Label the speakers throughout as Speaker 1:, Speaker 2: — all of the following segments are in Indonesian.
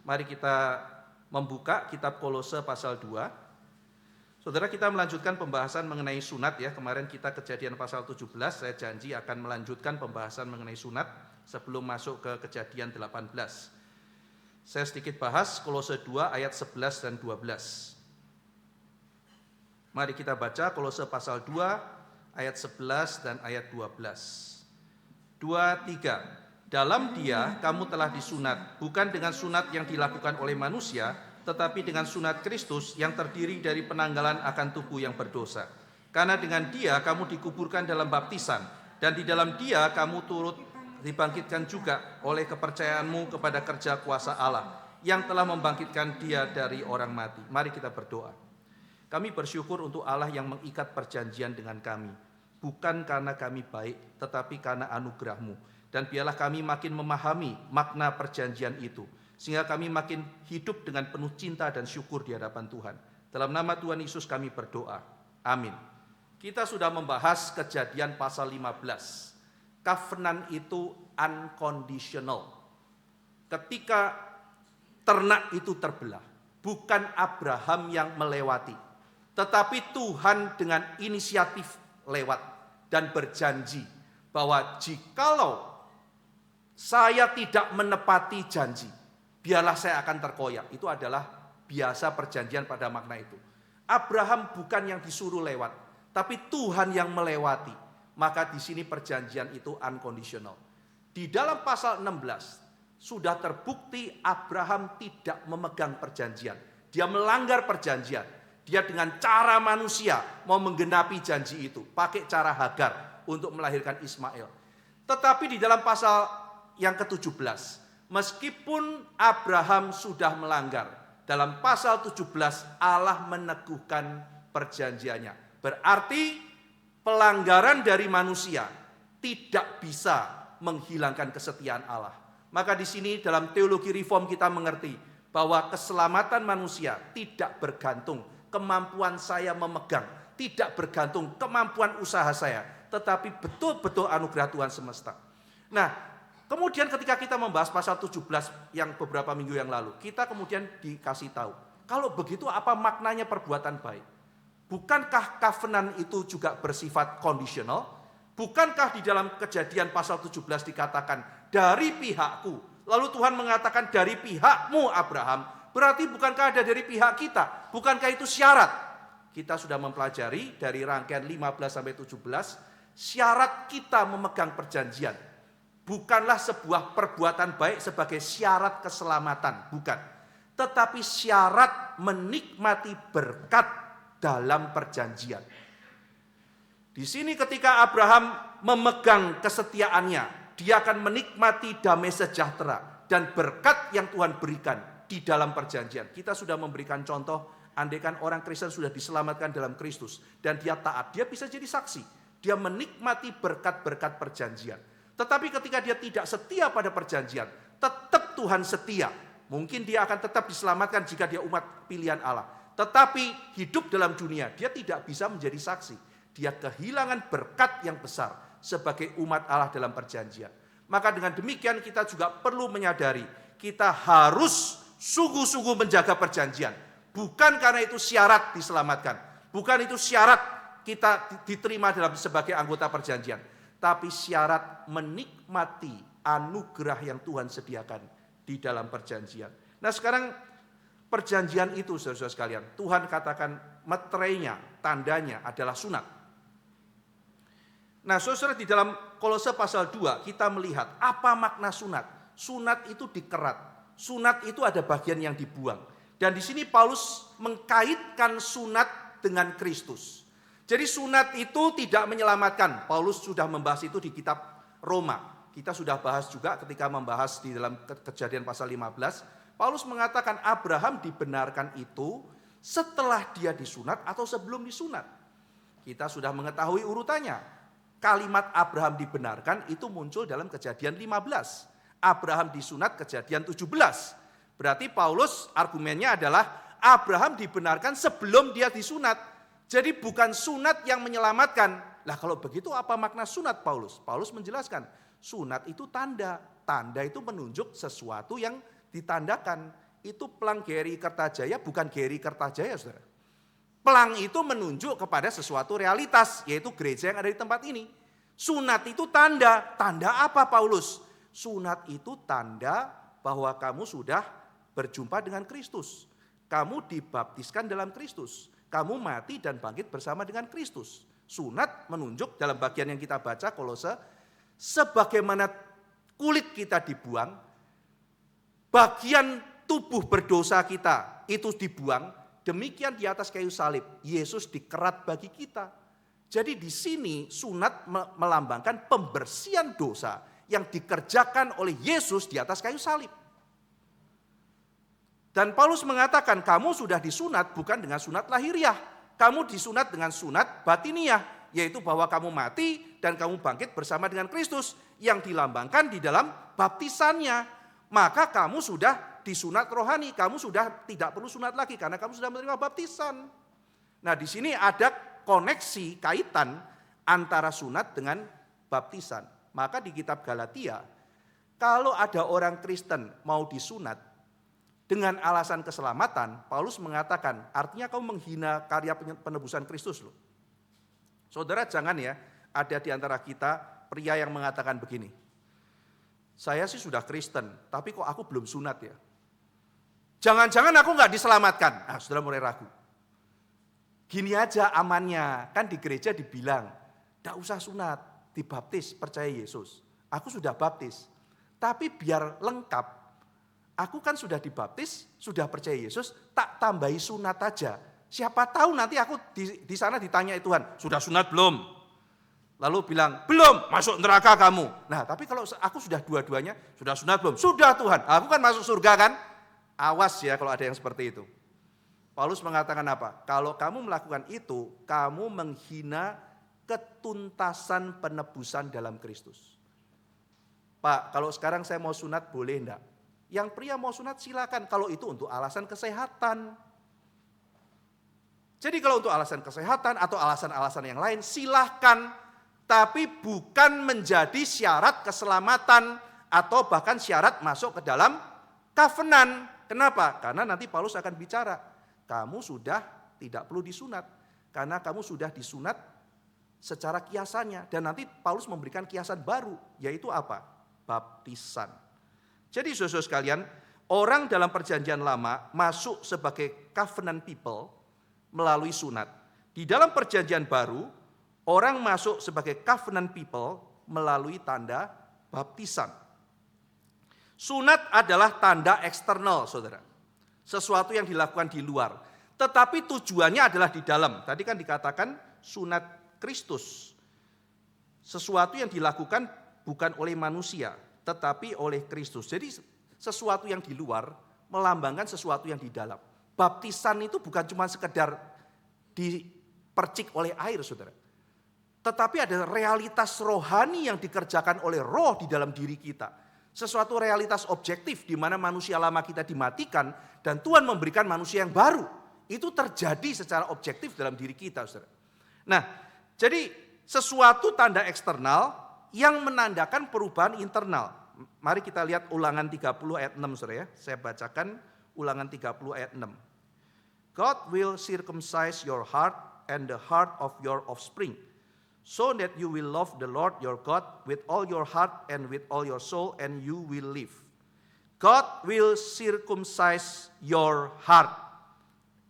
Speaker 1: Mari kita membuka kitab Kolose pasal 2. Saudara, kita melanjutkan pembahasan mengenai sunat ya. Kemarin kita Kejadian pasal 17, saya janji akan melanjutkan pembahasan mengenai sunat sebelum masuk ke Kejadian 18. Saya sedikit bahas Kolose 2 ayat 11 dan 12. Mari kita baca Kolose pasal 2 ayat 11 dan ayat 12. 2, 3. Dalam Dia kamu telah disunat, bukan dengan sunat yang dilakukan oleh manusia, tetapi dengan sunat Kristus yang terdiri dari penanggalan akan tubuh yang berdosa. Karena dengan Dia kamu dikuburkan dalam baptisan, dan di dalam Dia kamu turut dibangkitkan juga oleh kepercayaanmu kepada kerja kuasa Allah, yang telah membangkitkan Dia dari orang mati. Mari kita berdoa. Kami bersyukur untuk Allah yang mengikat perjanjian dengan kami, bukan karena kami baik, tetapi karena anugerah-Mu. Dan biarlah kami makin memahami makna perjanjian itu, sehingga kami makin hidup dengan penuh cinta dan syukur di hadapan Tuhan. Dalam nama Tuhan Yesus kami berdoa. Amin. Kita sudah membahas Kejadian pasal 15. Covenant itu unconditional. Ketika ternak itu terbelah, bukan Abraham yang melewati, tetapi Tuhan dengan inisiatif lewat dan berjanji bahwa jikalau saya tidak menepati janji, biarlah saya akan terkoyak. Itu adalah biasa perjanjian pada makna itu. Abraham bukan yang disuruh lewat, tapi Tuhan yang melewati. Maka di sini perjanjian itu unconditional. Di dalam pasal 16 sudah terbukti Abraham tidak memegang perjanjian. Dia melanggar perjanjian. Dia dengan cara manusia mau menggenapi janji itu, pakai cara Hagar untuk melahirkan Ismail. Tetapi di dalam pasal yang ke-17, meskipun Abraham sudah melanggar, dalam pasal 17 Allah meneguhkan perjanjiannya. Berarti pelanggaran dari manusia tidak bisa menghilangkan kesetiaan Allah. Maka di sini dalam teologi reform kita mengerti bahwa keselamatan manusia tidak bergantung kemampuan saya memegang, tidak bergantung kemampuan usaha saya, tetapi betul-betul anugerah Tuhan semesta. Nah, kemudian ketika kita membahas pasal 17 yang beberapa minggu yang lalu, kita kemudian dikasih tahu, kalau begitu apa maknanya perbuatan baik? Bukankah covenant itu juga bersifat kondisional? Bukankah di dalam Kejadian pasal 17 dikatakan dari pihakku, lalu Tuhan mengatakan dari pihakmu Abraham, berarti bukankah ada dari pihak kita? Bukankah itu syarat? Kita sudah mempelajari dari rangkaian 15 sampai 17, syarat kita memegang perjanjian bukanlah sebuah perbuatan baik sebagai syarat keselamatan, bukan. Tetapi syarat menikmati berkat dalam perjanjian. Di sini ketika Abraham memegang kesetiaannya, dia akan menikmati damai sejahtera dan berkat yang Tuhan berikan di dalam perjanjian. Kita sudah memberikan contoh, andaikan orang Kristen sudah diselamatkan dalam Kristus dan dia taat, dia bisa jadi saksi. Dia menikmati berkat-berkat perjanjian. Tetapi ketika dia tidak setia pada perjanjian, tetap Tuhan setia. Mungkin dia akan tetap diselamatkan jika dia umat pilihan Allah. Tetapi hidup dalam dunia, dia tidak bisa menjadi saksi. Dia kehilangan berkat yang besar sebagai umat Allah dalam perjanjian. Maka dengan demikian kita juga perlu menyadari, kita harus sungguh-sungguh menjaga perjanjian. Bukan karena itu syarat diselamatkan. Bukan itu syarat kita diterima dalam sebagai anggota perjanjian. Tapi syarat menikmati anugerah yang Tuhan sediakan di dalam perjanjian. Nah sekarang perjanjian itu saudara-saudara sekalian, Tuhan katakan meterainya, tandanya adalah sunat. Nah saudara di dalam Kolose pasal 2 kita melihat apa makna sunat. Sunat itu dikerat, sunat itu ada bagian yang dibuang. Dan di sini Paulus mengkaitkan sunat dengan Kristus. Jadi sunat itu tidak menyelamatkan. Paulus sudah membahas itu di kitab Roma. Kita sudah bahas juga ketika membahas di dalam Kejadian pasal 15. Paulus mengatakan Abraham dibenarkan itu setelah dia disunat atau sebelum disunat. Kita sudah mengetahui urutannya. Kalimat Abraham dibenarkan itu muncul dalam Kejadian 15. Abraham disunat Kejadian 17. Berarti Paulus argumennya adalah Abraham dibenarkan sebelum dia disunat. Jadi bukan sunat yang menyelamatkan. Lah kalau begitu apa makna sunat Paulus? Paulus menjelaskan, sunat itu tanda. Tanda itu menunjuk sesuatu yang ditandakan. itu pelang Geri Kertajaya bukan Geri Kertajaya, saudara. Pelang itu menunjuk kepada sesuatu realitas, yaitu gereja yang ada di tempat ini. Sunat itu tanda. Tanda apa, Paulus? Sunat itu tanda bahwa kamu sudah berjumpa dengan Kristus. Kamu dibaptiskan dalam Kristus. Kamu mati dan bangkit bersama dengan Kristus. Sunat menunjuk dalam bagian yang kita baca Kolose, sebagaimana kulit kita dibuang, bagian tubuh berdosa kita itu dibuang, demikian di atas kayu salib Yesus dikerat bagi kita. Jadi di sini sunat melambangkan pembersihan dosa yang dikerjakan oleh Yesus di atas kayu salib. Dan Paulus mengatakan kamu sudah disunat bukan dengan sunat lahiriah, kamu disunat dengan sunat batiniah, yaitu bahwa kamu mati dan kamu bangkit bersama dengan Kristus yang dilambangkan di dalam baptisannya. Maka kamu sudah disunat rohani, kamu sudah tidak perlu sunat lagi karena kamu sudah menerima baptisan. Nah, di sini ada koneksi kaitan antara sunat dengan baptisan. Maka di kitab Galatia, kalau ada orang Kristen mau disunat dengan alasan keselamatan, Paulus mengatakan artinya kamu menghina karya penebusan Kristus loh. Saudara, jangan ya ada di antara kita pria yang mengatakan begini, saya sih sudah Kristen tapi kok aku belum sunat ya. Jangan-jangan aku gak diselamatkan. Nah, saudara mulai ragu. Gini aja amannya, kan di gereja dibilang gak usah sunat, dibaptis, percaya Yesus. Aku sudah baptis, tapi biar lengkap, aku kan sudah dibaptis, sudah percaya Yesus, tak tambahi sunat aja. Siapa tahu nanti aku di sana ditanya Tuhan, sudah sunat belum? Lalu bilang, belum, masuk neraka kamu. Nah, tapi kalau aku sudah dua-duanya, sudah sunat belum? Sudah Tuhan, aku kan masuk surga kan? Awas ya kalau ada yang seperti itu. Paulus mengatakan apa? Kalau kamu melakukan itu, kamu menghina ketuntasan penebusan dalam Kristus. Pak, kalau sekarang saya mau sunat boleh enggak? Yang pria mau sunat silakan, kalau itu untuk alasan kesehatan. Jadi kalau untuk alasan kesehatan atau alasan-alasan yang lain silahkan, tapi bukan menjadi syarat keselamatan atau bahkan syarat masuk ke dalam covenant. Kenapa? Karena nanti Paulus akan bicara, kamu sudah tidak perlu disunat karena kamu sudah disunat secara kiasannya, dan nanti Paulus memberikan kiasan baru, yaitu apa? Baptisan. Jadi saudara sekalian, orang dalam perjanjian lama masuk sebagai covenant people melalui sunat. Di dalam perjanjian baru, orang masuk sebagai covenant people melalui tanda baptisan. Sunat adalah tanda eksternal, saudara. Sesuatu yang dilakukan di luar. Tetapi tujuannya adalah di dalam. Tadi kan dikatakan sunat Kristus. Sesuatu yang dilakukan bukan oleh manusia, tetapi oleh Kristus. Jadi sesuatu yang di luar melambangkan sesuatu yang di dalam. Baptisan itu bukan cuma sekedar dipercik oleh air, saudara. Tetapi ada realitas rohani yang dikerjakan oleh roh di dalam diri kita. Sesuatu realitas objektif di mana manusia lama kita dimatikan dan Tuhan memberikan manusia yang baru. Itu terjadi secara objektif dalam diri kita, saudara. Nah, jadi sesuatu tanda eksternal yang menandakan perubahan internal. Mari kita lihat Ulangan 30 ayat 6, saudara ya. Saya bacakan Ulangan 30 ayat 6. God will circumcise your heart and the heart of your offspring, so that you will love the Lord your God with all your heart and with all your soul, and you will live. God will circumcise your heart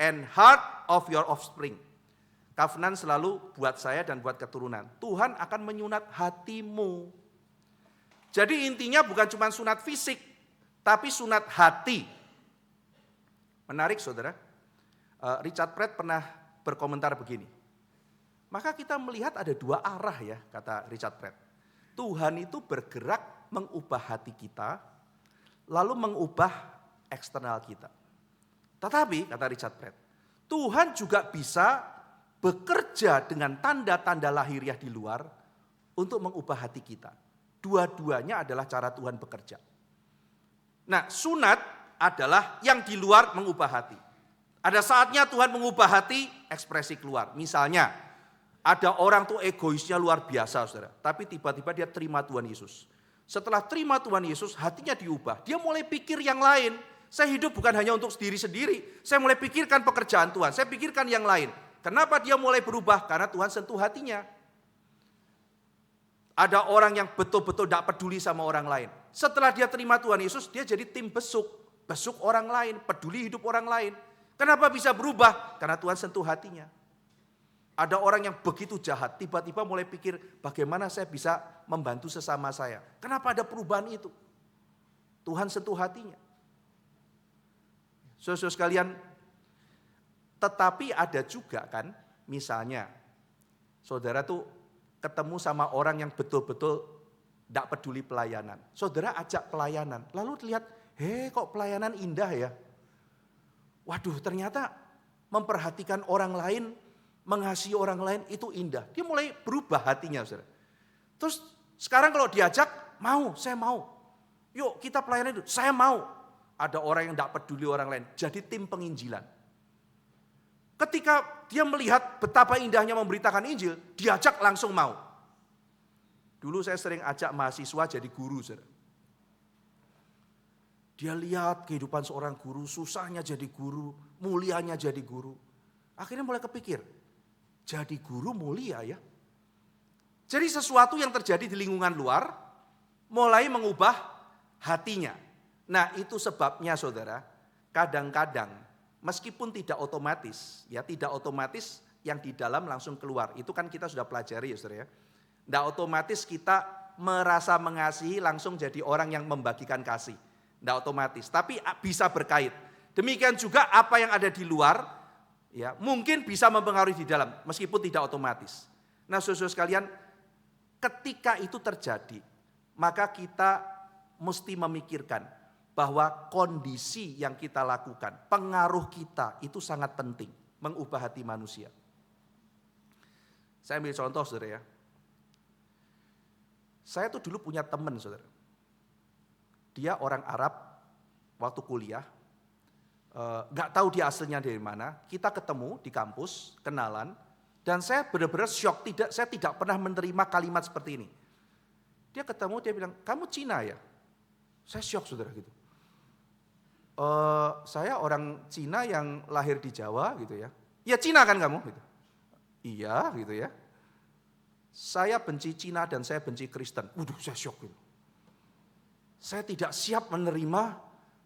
Speaker 1: and heart of your offspring. Covenant selalu buat saya dan buat keturunan. Tuhan akan menyunat hatimu. Jadi intinya bukan cuma sunat fisik, tapi sunat hati. Menarik, saudara. Richard Pratt pernah berkomentar begini. Maka kita melihat ada dua arah ya, kata Richard Pratt. Tuhan itu bergerak mengubah hati kita, lalu mengubah eksternal kita. Tetapi, kata Richard Pratt, Tuhan juga bisa bekerja dengan tanda-tanda lahiriah di luar untuk mengubah hati kita. Dua-duanya adalah cara Tuhan bekerja. Nah, sunat adalah yang di luar mengubah hati. Ada saatnya Tuhan mengubah hati, ekspresi keluar. Misalnya, ada orang tuh egoisnya luar biasa, saudara. Tapi tiba-tiba dia terima Tuhan Yesus. Setelah terima Tuhan Yesus, hatinya diubah. Dia mulai pikir yang lain. Saya hidup bukan hanya untuk diri sendiri. Saya mulai pikirkan pekerjaan Tuhan. Saya pikirkan yang lain. Kenapa dia mulai berubah? Karena Tuhan sentuh hatinya. Ada orang yang betul-betul tidak peduli sama orang lain. Setelah dia terima Tuhan Yesus, dia jadi tim besuk. Besuk orang lain, peduli hidup orang lain. Kenapa bisa berubah? Karena Tuhan sentuh hatinya. Ada orang yang begitu jahat, tiba-tiba mulai pikir bagaimana saya bisa membantu sesama saya. Kenapa ada perubahan itu? Tuhan sentuh hatinya. Saudara-saudara sekalian, tetapi ada juga kan, misalnya saudara tuh ketemu sama orang yang betul-betul tidak peduli pelayanan. Saudara ajak pelayanan, lalu lihat, kok pelayanan indah ya. Waduh, ternyata memperhatikan orang lain, mengasihi orang lain itu indah. Dia mulai berubah hatinya, saudara. Terus sekarang kalau diajak, saya mau. Yuk kita pelayanan itu, saya mau. Ada orang yang tidak peduli orang lain, jadi tim penginjilan. Ketika dia melihat betapa indahnya memberitakan Injil, diajak langsung mau. Dulu saya sering ajak mahasiswa jadi guru, saudara. Dia lihat kehidupan seorang guru, susahnya jadi guru, mulianya jadi guru. Akhirnya mulai kepikir, jadi guru mulia ya. Jadi sesuatu yang terjadi di lingkungan luar mulai mengubah hatinya. Nah itu sebabnya saudara, kadang-kadang meskipun tidak otomatis yang di dalam langsung keluar. Itu kan kita sudah pelajari ya saudara ya. Tidak otomatis kita merasa mengasihi langsung jadi orang yang membagikan kasih. Tidak otomatis, tapi bisa berkait. Demikian juga apa yang ada di luar, ya mungkin bisa mempengaruhi di dalam, meskipun tidak otomatis. Nah saudara sekalian, ketika itu terjadi, maka kita mesti memikirkan bahwa kondisi yang kita lakukan, pengaruh kita itu sangat penting, mengubah hati manusia. Saya ambil contoh saudara ya. Saya tuh dulu punya teman saudara. Dia orang Arab, waktu kuliah, gak tahu dia aslinya dari mana. Kita ketemu di kampus, kenalan, dan saya benar-benar syok. Saya tidak pernah menerima kalimat seperti ini. Dia ketemu, dia bilang, kamu Cina ya? Saya syok saudara gitu. Saya orang Cina yang lahir di Jawa gitu ya. Ya Cina kan kamu? Gitu. Iya gitu ya. Saya benci Cina dan saya benci Kristen. Waduh saya syok gitu. Saya tidak siap menerima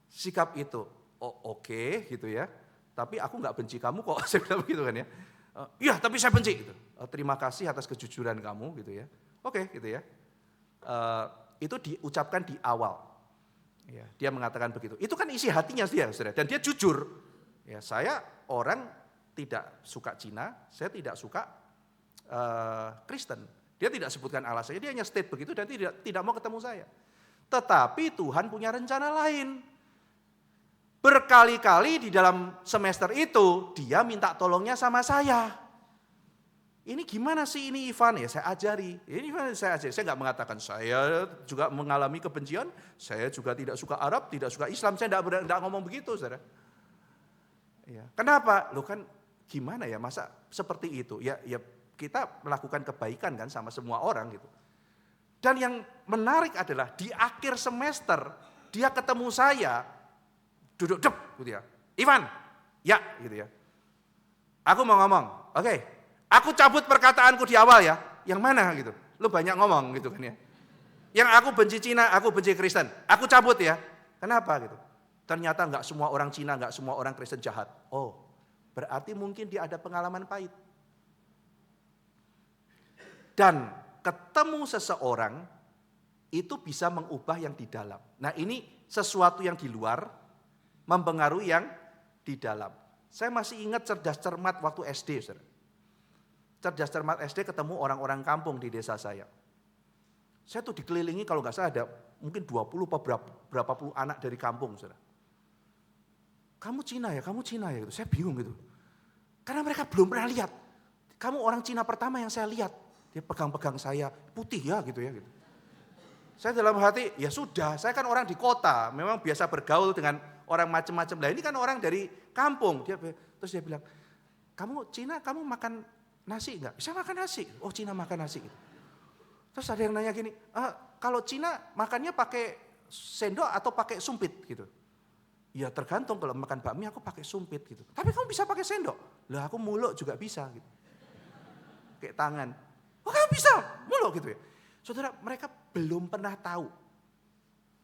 Speaker 1: sikap itu. Oh oke, gitu ya. Tapi aku gak benci kamu kok, saya bilang begitu kan ya. Iya tapi saya benci gitu. Terima kasih atas kejujuran kamu gitu ya. Oke gitu ya. Itu diucapkan di awal. Ya, dia mengatakan begitu. Itu kan isi hatinya dia, saudara. Dan dia jujur. Ya, saya orang tidak suka Cina, saya tidak suka Kristen. Dia tidak sebutkan alasannya, dia hanya state begitu dan tidak mau ketemu saya. Tetapi Tuhan punya rencana lain. Berkali-kali di dalam semester itu dia minta tolongnya sama saya. Ini gimana sih ini Ivan? Ya saya ajari. Ini saya ajari. Saya nggak mengatakan saya juga mengalami kebencian. Saya juga tidak suka Arab, tidak suka Islam. Saya tidak ngomong begitu, saudara. Ya. Kenapa? Loh kan gimana ya masa seperti itu? Ya kita melakukan kebaikan kan sama semua orang gitu. Dan yang menarik adalah di akhir semester dia ketemu saya, duduk gitu ya. Ivan, ya gitu ya. Aku mau ngomong, oke. Aku cabut perkataanku di awal ya. Yang mana gitu? Lu banyak ngomong gitu kan ya. Yang aku benci Cina, aku benci Kristen. Aku cabut ya. Kenapa gitu? Ternyata enggak semua orang Cina, enggak semua orang Kristen jahat. Oh, berarti mungkin dia ada pengalaman pahit. Dan ketemu seseorang itu bisa mengubah yang di dalam. Nah ini sesuatu yang di luar mempengaruhi yang di dalam. Saya masih ingat cerdas cermat waktu SD. Saudara. Cerdas cermat SD ketemu orang-orang kampung di desa saya. Saya tuh dikelilingi kalau nggak salah ada mungkin 20 atau berapa puluh anak dari kampung. Saudara. Kamu Cina ya, kamu Cina ya. Gitu. Saya bingung gitu. Karena mereka belum pernah lihat. Kamu orang Cina pertama yang saya lihat. Dia pegang-pegang saya, putih ya gitu ya. Gitu. Saya dalam hati, ya sudah, saya kan orang di kota, memang biasa bergaul dengan orang macam-macam. Nah ini kan orang dari kampung. Terus dia bilang, kamu Cina, kamu makan nasi enggak? Saya makan nasi. Oh Cina makan nasi. Terus ada yang nanya gini, kalau Cina makannya pakai sendok atau pakai sumpit gitu.
Speaker 2: Ya tergantung, kalau makan bakmi aku pakai sumpit gitu. Tapi kamu bisa pakai sendok. Lah aku muluk juga bisa gitu. Kayak tangan. Oh kamu bisa muluk gitu ya. Saudara, mereka belum pernah tahu.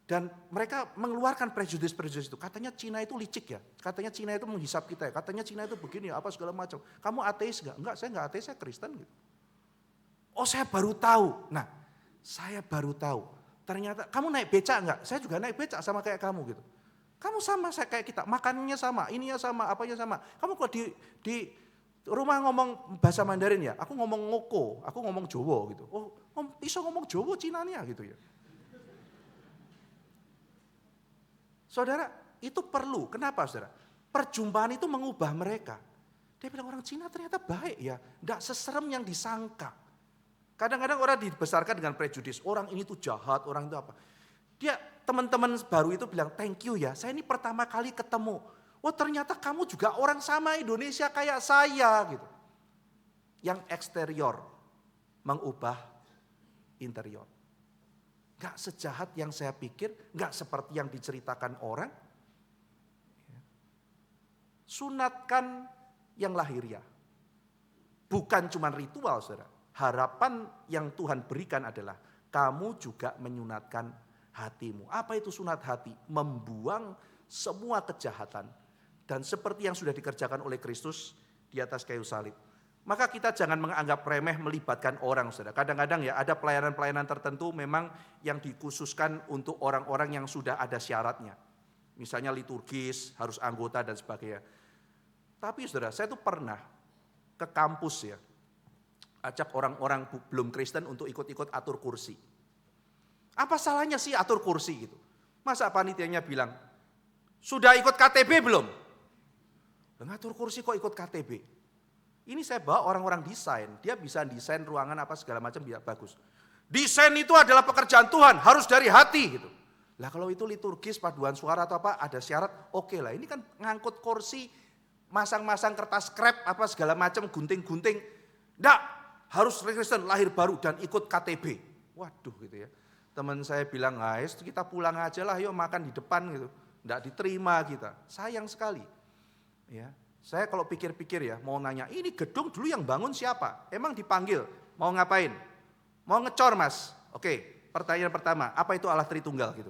Speaker 2: Dan mereka mengeluarkan prejudis-prejudis itu. Katanya Cina itu licik ya. Katanya Cina itu menghisap kita ya. Katanya Cina itu begini ya, apa segala macam. Kamu ateis gak? Enggak, saya enggak ateis, saya Kristen gitu. Oh saya baru tahu. Nah, saya baru tahu. Ternyata kamu naik becak enggak? Saya juga naik becak sama kayak kamu gitu. Kamu sama saya kayak kita, makanannya sama, ininya sama, apanya sama. Kamu kok di rumah ngomong bahasa Mandarin ya? Aku ngomong ngoko, aku ngomong Jawa gitu. Oh, bisa ngomong Jawa Cinanya gitu ya. Saudara, itu perlu. Kenapa saudara? Perjumpaan itu mengubah mereka. Dia bilang orang Cina ternyata baik ya. Tidak seserem yang disangka. Kadang-kadang orang dibesarkan dengan prejudis. Orang ini tuh jahat, orang itu apa. Dia teman-teman baru itu bilang thank you ya. Saya ini pertama kali ketemu. Oh ternyata kamu juga orang sama Indonesia kayak saya gitu. Yang eksterior mengubah interior. Gak sejahat yang saya pikir, gak seperti yang diceritakan orang. Sunatkan yang lahiriah. Bukan cuma ritual saudara. Harapan yang Tuhan berikan adalah kamu juga menyunatkan hatimu. Apa itu sunat hati? Membuang semua kejahatan. Dan seperti yang sudah dikerjakan oleh Kristus di atas kayu salib. Maka kita jangan menganggap remeh melibatkan orang saudara. Kadang-kadang ya ada pelayanan-pelayanan tertentu memang yang dikhususkan untuk orang-orang yang sudah ada syaratnya. Misalnya liturgis, harus anggota dan sebagainya. Tapi saudara, saya tuh pernah ke kampus ya. Ajak orang-orang belum Kristen untuk ikut-ikut atur kursi. Apa salahnya sih atur kursi gitu? Masa panitianya bilang, sudah ikut KTB belum? Ngatur kursi kok ikut KTB? Ini saya bawa orang-orang desain, dia bisa desain ruangan apa segala macam biar bagus. Desain itu adalah pekerjaan Tuhan, harus dari hati gitu. Lah kalau itu liturgis, paduan suara atau apa, ada syarat, oke lah. Ini kan ngangkut kursi, masang-masang kertas krep apa segala macam, gunting-gunting. Enggak, harus Kristen lahir baru dan ikut KTB. Waduh gitu ya. Teman saya bilang, guys kita pulang aja lah, yuk makan di depan gitu. Enggak diterima kita, sayang sekali. Ya. Saya kalau pikir-pikir ya, mau nanya, ini gedung dulu yang bangun siapa? Emang dipanggil, mau ngapain? Mau ngecor mas? Oke, pertanyaan pertama, apa itu Allah Tritunggal gitu?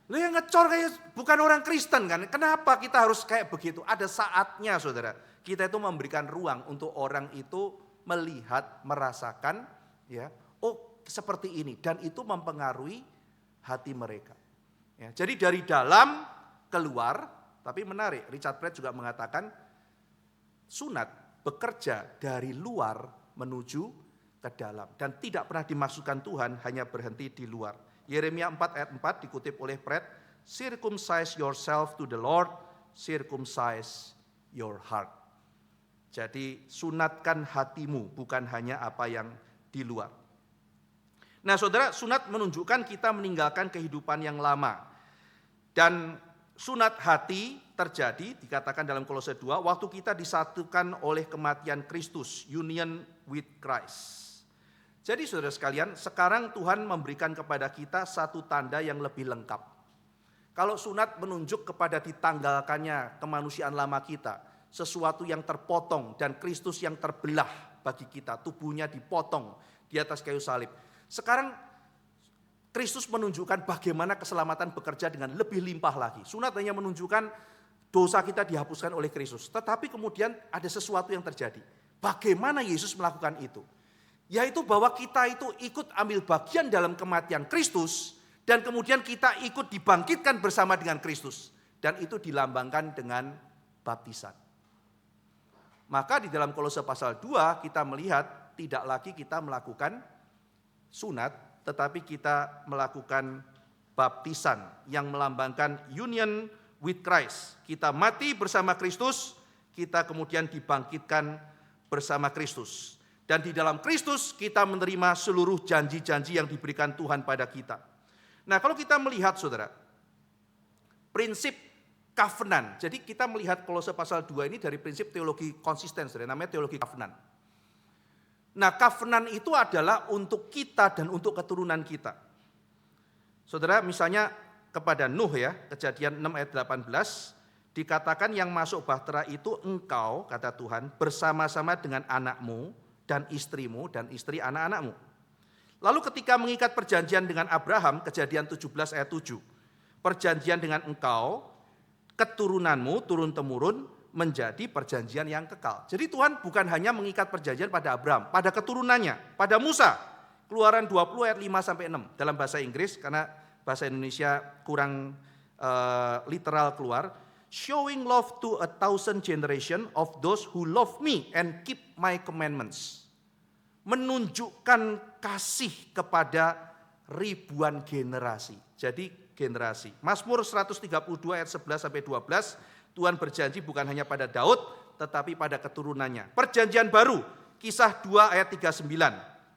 Speaker 2: Lu yang ngecor kayak bukan orang Kristen kan? Kenapa kita harus kayak begitu? Ada saatnya saudara, kita itu memberikan ruang untuk orang itu melihat, merasakan, ya, oh seperti ini. Dan itu mempengaruhi hati mereka. Ya, jadi dari dalam keluar. Tapi menarik, Richard Pratt juga mengatakan sunat bekerja dari luar menuju ke dalam. Dan tidak pernah dimaksudkan Tuhan hanya berhenti di luar. Yeremia 4 ayat 4 dikutip oleh Pratt, circumcise yourself to the Lord, circumcise your heart. Jadi sunatkan hatimu, bukan hanya apa yang di luar. Nah saudara, sunat menunjukkan kita meninggalkan kehidupan yang lama. Dan sunat hati terjadi, dikatakan dalam Kolose 2, waktu kita disatukan oleh kematian Kristus, union with Christ. Jadi saudara sekalian, sekarang Tuhan memberikan kepada kita satu tanda yang lebih lengkap. Kalau sunat menunjuk kepada ditanggalkannya kemanusiaan lama kita, sesuatu yang terpotong dan Kristus yang terbelah bagi kita, tubuhnya dipotong di atas kayu salib. Sekarang Kristus menunjukkan bagaimana keselamatan bekerja dengan lebih limpah lagi. Sunat hanya menunjukkan dosa kita dihapuskan oleh Kristus. Tetapi kemudian ada sesuatu yang terjadi. Bagaimana Yesus melakukan itu? Yaitu bahwa kita itu ikut ambil bagian dalam kematian Kristus. Dan kemudian kita ikut dibangkitkan bersama dengan Kristus. Dan itu dilambangkan dengan baptisan. Maka di dalam Kolose pasal 2 kita melihat tidak lagi kita melakukan sunat. Tetapi kita melakukan baptisan yang melambangkan union with Christ. Kita mati bersama Kristus, kita kemudian dibangkitkan bersama Kristus. Dan di dalam Kristus kita menerima seluruh janji-janji yang diberikan Tuhan pada kita. Nah kalau kita melihat saudara, prinsip covenant. Jadi kita melihat Kolose pasal 2 ini dari prinsip teologi konsisten, saudara, namanya teologi covenant. Nah, covenant itu adalah untuk kita dan untuk keturunan kita. Saudara, misalnya
Speaker 1: kepada Nuh ya, Kejadian 6 ayat 18, dikatakan yang masuk bahtera itu engkau, kata Tuhan, bersama-sama dengan anakmu dan istrimu dan istri anak-anakmu. Lalu ketika mengikat perjanjian dengan Abraham, Kejadian 17 ayat 7, perjanjian dengan engkau, keturunanmu, turun-temurun, menjadi perjanjian yang kekal. Jadi Tuhan bukan hanya mengikat perjanjian pada Abraham, pada keturunannya, pada Musa. Keluaran 20 ayat 5-6 dalam bahasa Inggris, karena bahasa Indonesia kurang literal keluar. Showing love to 1,000 generation of those who love me and keep my commandments. Menunjukkan kasih kepada ribuan generasi. Jadi generasi. Mazmur 132 ayat 11-12, Tuhan berjanji bukan hanya pada Daud, tetapi pada keturunannya. Perjanjian baru, Kisah 2 ayat 39.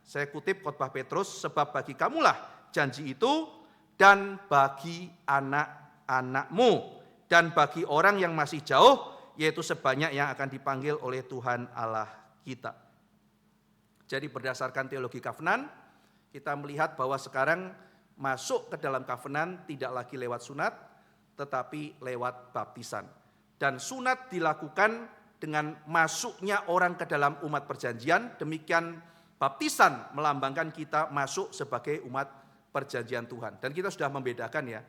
Speaker 1: Saya kutip khotbah Petrus, sebab bagi kamulah janji itu dan bagi anak-anakmu dan bagi orang yang masih jauh, yaitu sebanyak yang akan dipanggil oleh Tuhan Allah kita. Jadi berdasarkan teologi covenant, kita melihat bahwa sekarang masuk ke dalam covenant tidak lagi lewat sunat, tetapi lewat baptisan. Dan sunat dilakukan dengan masuknya orang ke dalam umat perjanjian, demikian baptisan melambangkan kita masuk sebagai umat perjanjian Tuhan. Dan kita sudah membedakan ya,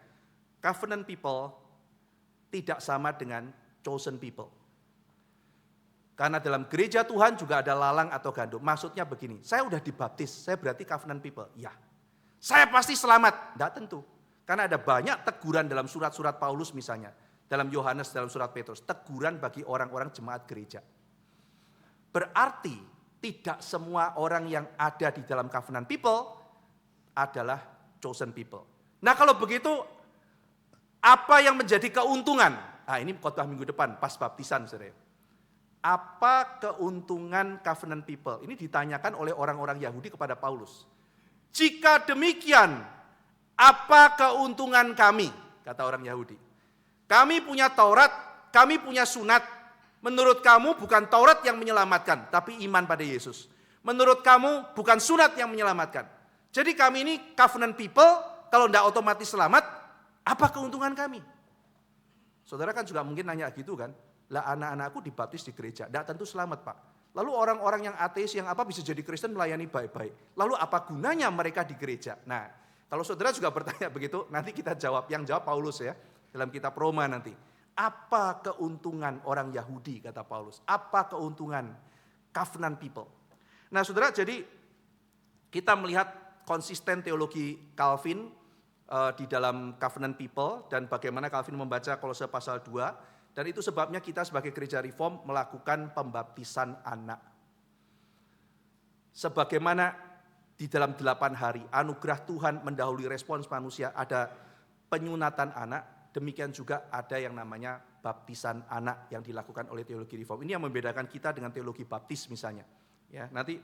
Speaker 1: covenant people tidak sama dengan chosen people. Karena dalam gereja Tuhan juga ada lalang atau gandum. Maksudnya begini, saya udah dibaptis, saya berarti covenant people. Ya, saya pasti selamat. Tidak tentu. Karena ada banyak teguran dalam surat-surat Paulus misalnya. Dalam Yohanes, dalam surat Petrus. Teguran bagi orang-orang jemaat gereja. Berarti tidak semua orang yang ada di dalam covenant people adalah chosen people. Nah kalau begitu, apa yang menjadi keuntungan? Nah ini khotbah minggu depan, pas baptisan saudara. Apa keuntungan covenant people? Ini ditanyakan oleh orang-orang Yahudi kepada Paulus. Jika demikian, apa keuntungan kami? Kata orang Yahudi. Kami punya Taurat, kami punya sunat. Menurut kamu bukan Taurat yang menyelamatkan, tapi iman pada Yesus. Menurut kamu bukan sunat yang menyelamatkan. Jadi kami ini covenant people, kalau tidak otomatis selamat, apa keuntungan kami? Saudara kan juga mungkin nanya gitu kan. Lah anak-anakku dibaptis di gereja, tidak tentu selamat Pak. Lalu orang-orang yang ateis yang apa bisa jadi Kristen melayani baik-baik. Lalu apa gunanya mereka di gereja? Nah, kalau saudara juga bertanya begitu, nanti kita jawab. Yang jawab Paulus ya, dalam kitab Roma nanti. Apa keuntungan orang Yahudi, kata Paulus? Apa keuntungan covenant people? Nah saudara, jadi kita melihat konsisten teologi Calvin di dalam covenant people, dan bagaimana Calvin membaca Kolose pasal 2. Dan itu sebabnya kita sebagai gereja reform melakukan pembaptisan anak. Sebagaimana di dalam 8 hari anugerah Tuhan mendahului respons manusia, ada penyunatan anak, demikian juga ada yang namanya baptisan anak yang dilakukan oleh teologi reform. Ini yang membedakan kita dengan teologi baptis misalnya. Ya, nanti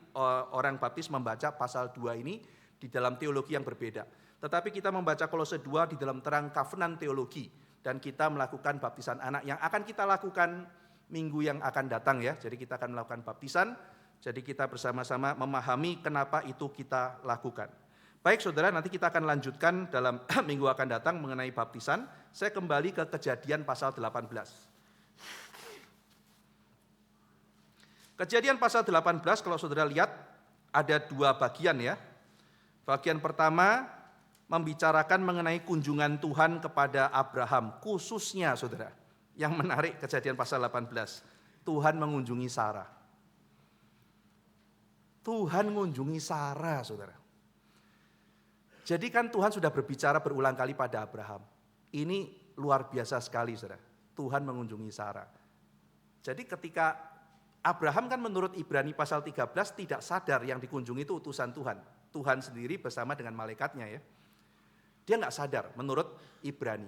Speaker 1: orang baptis membaca pasal 2 ini di dalam teologi yang berbeda. Tetapi kita membaca Kolose 2 di dalam terang covenant teologi. Dan kita melakukan baptisan anak yang akan kita lakukan minggu yang akan datang ya. Jadi kita akan melakukan baptisan. Jadi kita bersama-sama memahami kenapa itu kita lakukan. Baik saudara, nanti kita akan lanjutkan dalam minggu akan datang mengenai baptisan. Saya kembali ke Kejadian pasal 18. Kejadian pasal 18 kalau saudara lihat ada 2 bagian ya. Bagian pertama membicarakan mengenai kunjungan Tuhan kepada Abraham, khususnya saudara, yang menarik Kejadian pasal 18, Tuhan mengunjungi Sarah. Tuhan mengunjungi Sarah, saudara. Jadi kan Tuhan sudah berbicara berulang kali pada Abraham. Ini luar biasa sekali, saudara. Tuhan mengunjungi Sarah. Jadi ketika Abraham kan menurut Ibrani pasal 13 tidak sadar yang dikunjungi itu utusan Tuhan. Tuhan sendiri bersama dengan malaikatnya ya. Dia nggak sadar menurut Ibrani.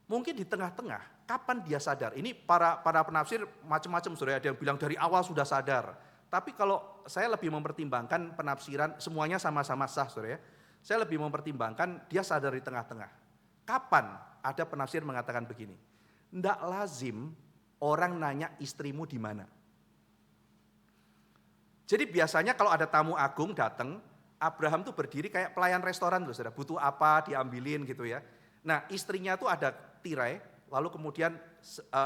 Speaker 1: Mungkin di tengah-tengah, kapan dia sadar? Ini para penafsir macam-macam, saudara. Ada yang bilang dari awal sudah sadar. Tapi kalau saya lebih mempertimbangkan penafsiran, semuanya sama-sama sah, saudara. Saya lebih mempertimbangkan dia sadar di tengah-tengah. Kapan ada penafsir mengatakan begini? Nggak lazim orang nanya istrimu di mana. Jadi biasanya kalau ada tamu agung datang, Abraham tuh berdiri kayak pelayan restoran loh, saudara. Butuh apa diambilin gitu ya.
Speaker 2: Nah, istrinya tuh ada tirai, lalu kemudian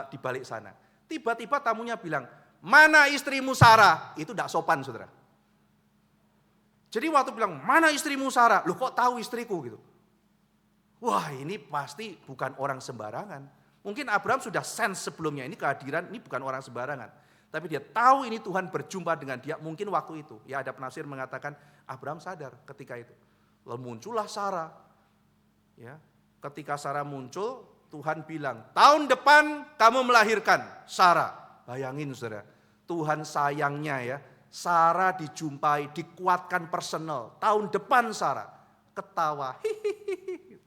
Speaker 2: di balik sana. Tiba-tiba tamunya bilang, "Mana istrimu Sarah?" Itu tidak sopan, saudara. Jadi waktu bilang, "Mana istrimu Sarah?" Loh, kok tahu istriku gitu? Wah, ini pasti bukan orang sembarangan. Mungkin Abraham sudah sense sebelumnya, ini kehadiran, ini bukan orang sembarangan. Tapi dia tahu ini Tuhan berjumpa dengan dia mungkin waktu itu. Ya, ada penafsir mengatakan Abraham sadar ketika itu. Lalu muncullah Sarah. Ya, ketika Sarah muncul, Tuhan bilang, "Tahun depan kamu melahirkan Sarah." Bayangin saudara, Tuhan sayangnya ya, Sarah dijumpai, dikuatkan personal. Tahun depan Sarah, ketawa. Hihihi.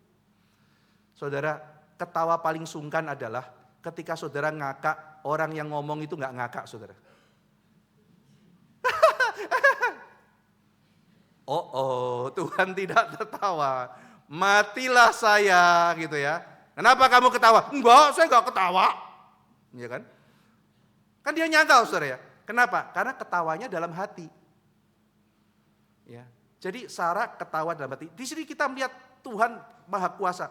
Speaker 2: Saudara, ketawa paling sungkan adalah ketika saudara ngakak, orang yang ngomong itu nggak ngakak, saudara. Oh, Tuhan tidak tertawa. Matilah saya, gitu ya. Kenapa kamu ketawa? Enggak, saya nggak ketawa. Ya kan? Kan dia nyangkal, saudara ya. Kenapa? Karena ketawanya dalam hati. Ya. Jadi Sarah ketawa dalam hati. Di sini kita melihat Tuhan Maha Kuasa.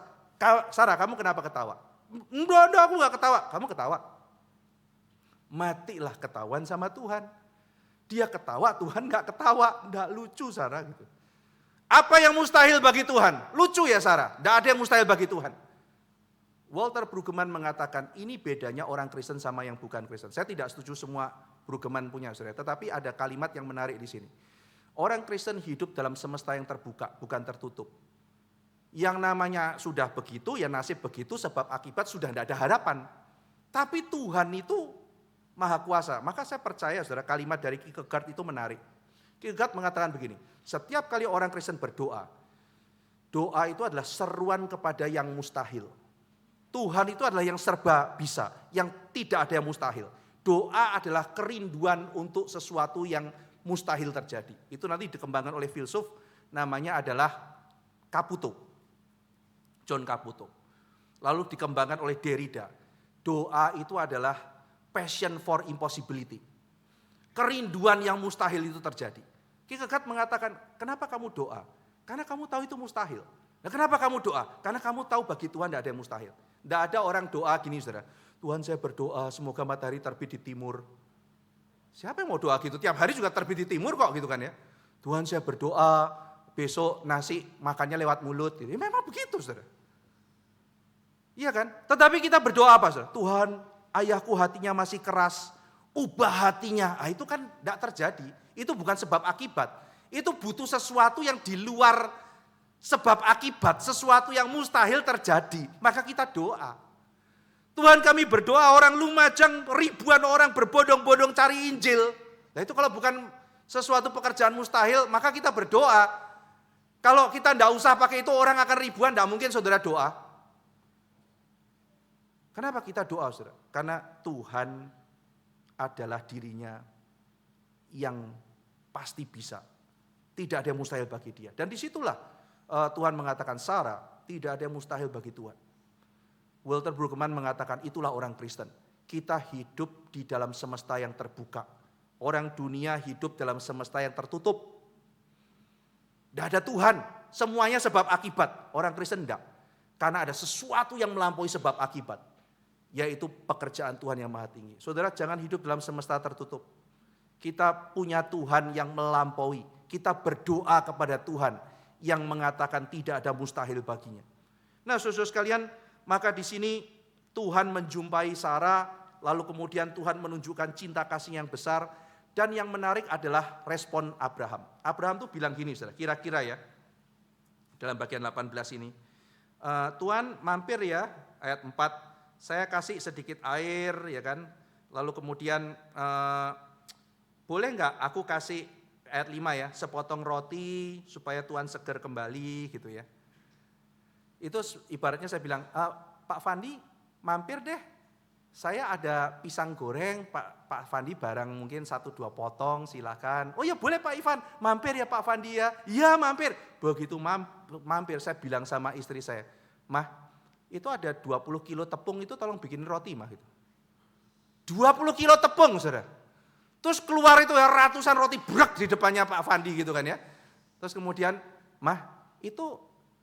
Speaker 2: Sarah, kamu kenapa ketawa? Enggak, aku enggak ketawa. Kamu ketawa. Matilah ketahuan sama Tuhan. Dia ketawa, Tuhan enggak ketawa. Enggak lucu Sarah gitu. Apa yang mustahil bagi Tuhan? Lucu ya Sarah? Enggak ada yang mustahil bagi Tuhan. Walter Brueggemann mengatakan ini bedanya orang Kristen sama yang bukan Kristen. Saya tidak setuju semua Brueggemann punya, saudara. Tetapi ada kalimat yang menarik di sini. Orang Kristen hidup dalam semesta yang terbuka, bukan tertutup. Yang namanya sudah begitu, ya nasib begitu, sebab akibat sudah tidak ada harapan. Tapi Tuhan itu Maha Kuasa. Maka saya percaya saudara, kalimat dari Kierkegaard itu menarik. Kierkegaard mengatakan begini, setiap kali orang Kristen berdoa, doa itu adalah seruan kepada yang mustahil. Tuhan itu adalah yang serba bisa, yang tidak ada yang mustahil. Doa adalah kerinduan untuk sesuatu yang mustahil terjadi. Itu nanti dikembangkan oleh filsuf, namanya adalah Caputo. John Caputo. Lalu dikembangkan oleh Derrida. Doa itu adalah passion for impossibility. Kerinduan yang mustahil itu terjadi. Kierkegaard mengatakan, kenapa kamu doa? Karena kamu tahu itu mustahil. Nah, kenapa kamu doa? Karena kamu tahu bagi Tuhan tidak ada yang mustahil. Tidak ada orang doa gini saudara. Tuhan saya berdoa semoga matahari terbit di timur. Siapa yang mau doa gitu? Tiap hari juga terbit di timur kok gitu kan ya. Tuhan saya berdoa besok nasi makannya lewat mulut. Gitu. Ya, memang begitu saudara. Iya kan? Tetapi kita berdoa apa saudara? Tuhan ayahku hatinya masih keras. Ubah hatinya. Nah, itu kan tidak terjadi. Itu bukan sebab akibat. Itu butuh sesuatu yang di luar sebab akibat. Sesuatu yang mustahil terjadi. Maka kita doa. Tuhan kami berdoa orang Lumajang ribuan orang berbondong-bondong cari Injil. Nah itu kalau bukan sesuatu pekerjaan mustahil maka kita berdoa. Kalau kita tidak usah pakai itu orang akan ribuan, tidak mungkin saudara doa. Kenapa kita doa saudara? Karena Tuhan adalah dirinya yang pasti bisa. Tidak ada yang mustahil bagi dia. Dan disitulah Tuhan mengatakan Sarah, tidak ada yang mustahil bagi Tuhan. Walter Brueggemann mengatakan itulah orang Kristen. Kita hidup di dalam semesta yang terbuka. Orang dunia hidup dalam semesta yang tertutup. Tidak ada Tuhan, semuanya sebab akibat. Orang Kristen tidak. Karena ada sesuatu yang melampaui sebab akibat. Yaitu pekerjaan Tuhan yang maha tinggi. Saudara jangan hidup dalam semesta tertutup. Kita punya Tuhan yang melampaui. Kita berdoa kepada Tuhan yang mengatakan tidak ada mustahil baginya. Nah saudara sekalian, maka di sini Tuhan menjumpai Sarah, lalu kemudian Tuhan menunjukkan cinta kasih yang besar, dan yang menarik adalah respon Abraham. Abraham tuh bilang gini, saudara, kira-kira ya, dalam bagian 18 ini, Tuhan mampir ya, ayat 4, saya kasih sedikit air, ya kan, lalu kemudian boleh nggak aku kasih ayat 5 ya, sepotong roti supaya Tuhan segar kembali gitu ya. Itu ibaratnya saya bilang, Pak Fandi mampir deh, saya ada pisang goreng, Pak Fandi barang mungkin 1-2 potong silakan. Oh ya boleh Pak Ivan, mampir ya Pak Fandi ya. Iya mampir. Begitu mampir saya bilang sama istri saya, Mah itu ada 20 kilo tepung itu tolong bikin roti Mah. Gitu. 20 kilo tepung saudara. Terus keluar itu ya ratusan roti brak di depannya Pak Fandi gitu kan ya. Terus kemudian, Mah itu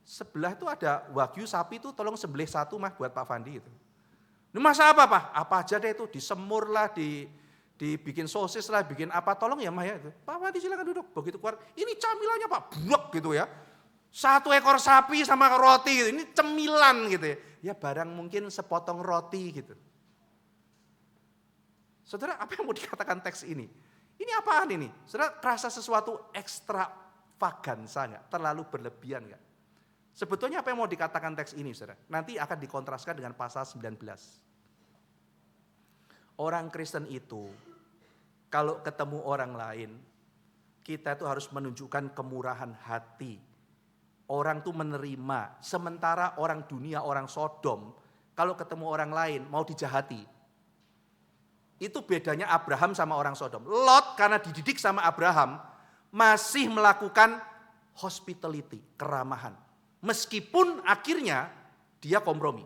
Speaker 2: sebelah itu ada wagyu sapi itu tolong sembelih satu mah buat Pak Fandi itu. Ini masa apa Pak? Apa aja deh itu, disemur lah, dibikin sosis lah, bikin apa, tolong ya mah ya itu. Pak Fandi silakan duduk, begitu keluar, ini camilannya Pak, buak gitu ya. 1 ekor sapi sama roti gitu, ini cemilan gitu ya. Ya barang mungkin sepotong roti gitu. Saudara, apa yang mau dikatakan teks ini? Ini apaan ini? Saudara, terasa sesuatu ekstravagansa enggak? Terlalu berlebihan enggak? Sebetulnya apa yang mau dikatakan teks ini, saudara? Nanti akan dikontraskan dengan pasal 19. Orang Kristen itu, kalau ketemu orang lain, kita itu harus menunjukkan kemurahan hati. Orang tuh menerima, sementara orang dunia, orang Sodom, kalau ketemu orang lain mau dijahati. Itu bedanya Abraham sama orang Sodom. Lot karena dididik sama Abraham masih melakukan hospitality, keramahan. Meskipun akhirnya dia kompromi.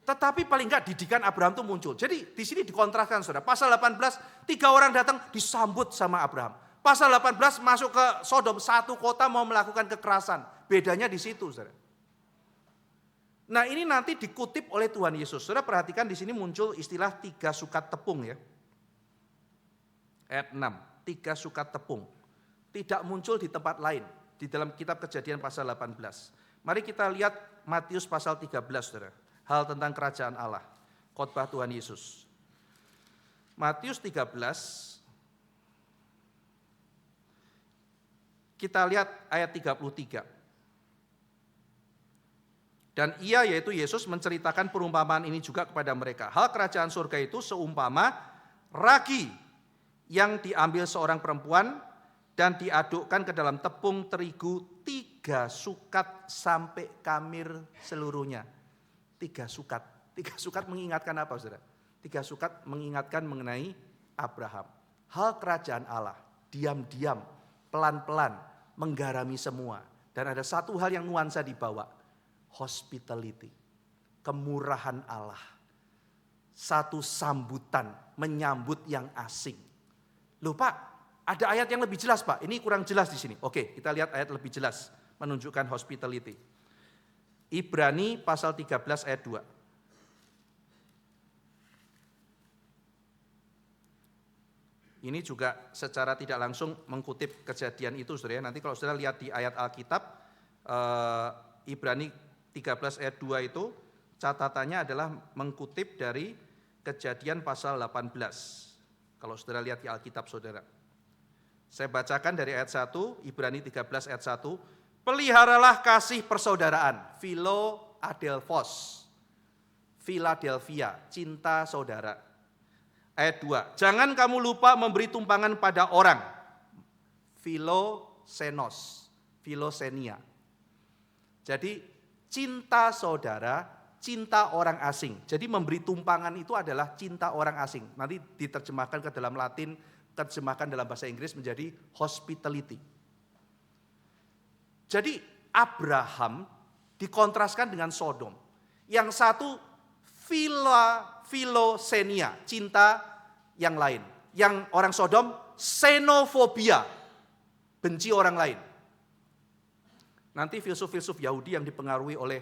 Speaker 2: Tetapi paling enggak didikan Abraham itu muncul. Jadi di sini dikontraskan saudara. Pasal 18, 3 orang datang disambut sama Abraham. Pasal 18 masuk ke Sodom, 1 kota mau melakukan kekerasan. Bedanya di situ saudara. Nah ini nanti dikutip oleh Tuhan Yesus. Saudara perhatikan di sini muncul istilah 3 sukat tepung ya. Ayat 6, 3 sukat tepung. Tidak muncul di tempat lain. Di dalam kitab Kejadian pasal 18. Mari kita lihat Matius pasal 13 saudara. Hal tentang kerajaan Allah. Khotbah Tuhan Yesus. Matius 13. Kita lihat ayat 33. Dan ia yaitu Yesus menceritakan perumpamaan ini juga kepada mereka. Hal kerajaan surga itu seumpama ragi yang diambil seorang perempuan dan diadukkan ke dalam tepung terigu 3 sukat sampai kamir seluruhnya. 3 sukat. 3 sukat mengingatkan apa saudara? 3 sukat mengingatkan mengenai Abraham. Hal kerajaan Allah, diam-diam, pelan-pelan, menggarami semua. Dan ada satu hal yang nuansa dibawa. Hospitality, kemurahan Allah, satu sambutan, menyambut yang asing. Loh Pak, ada ayat yang lebih jelas Pak, ini kurang jelas di sini. Oke, kita lihat ayat lebih jelas, menunjukkan hospitality. Ibrani pasal 13 ayat 2. Ini juga secara tidak langsung mengkutip kejadian itu saudara. Nanti kalau saudara lihat di ayat Alkitab, Ibrani 13 ayat 2 itu catatannya adalah mengkutip dari Kejadian pasal 18. Kalau saudara lihat di Alkitab saudara. Saya bacakan dari ayat 1, Ibrani 13 ayat 1. Peliharalah kasih persaudaraan, Philo Adelphos, Philadelphia, cinta saudara. Ayat 2, jangan kamu lupa memberi tumpangan pada orang, Philosenos, Philosenia. Jadi cinta saudara, cinta orang asing. Jadi memberi tumpangan itu adalah cinta orang asing. Nanti diterjemahkan ke dalam Latin, terjemahkan dalam bahasa Inggris menjadi hospitality. Jadi Abraham dikontraskan dengan Sodom. Yang satu Philosenia, cinta yang lain. Yang orang Sodom xenofobia, benci orang lain. Nanti filsuf-filsuf Yahudi yang dipengaruhi oleh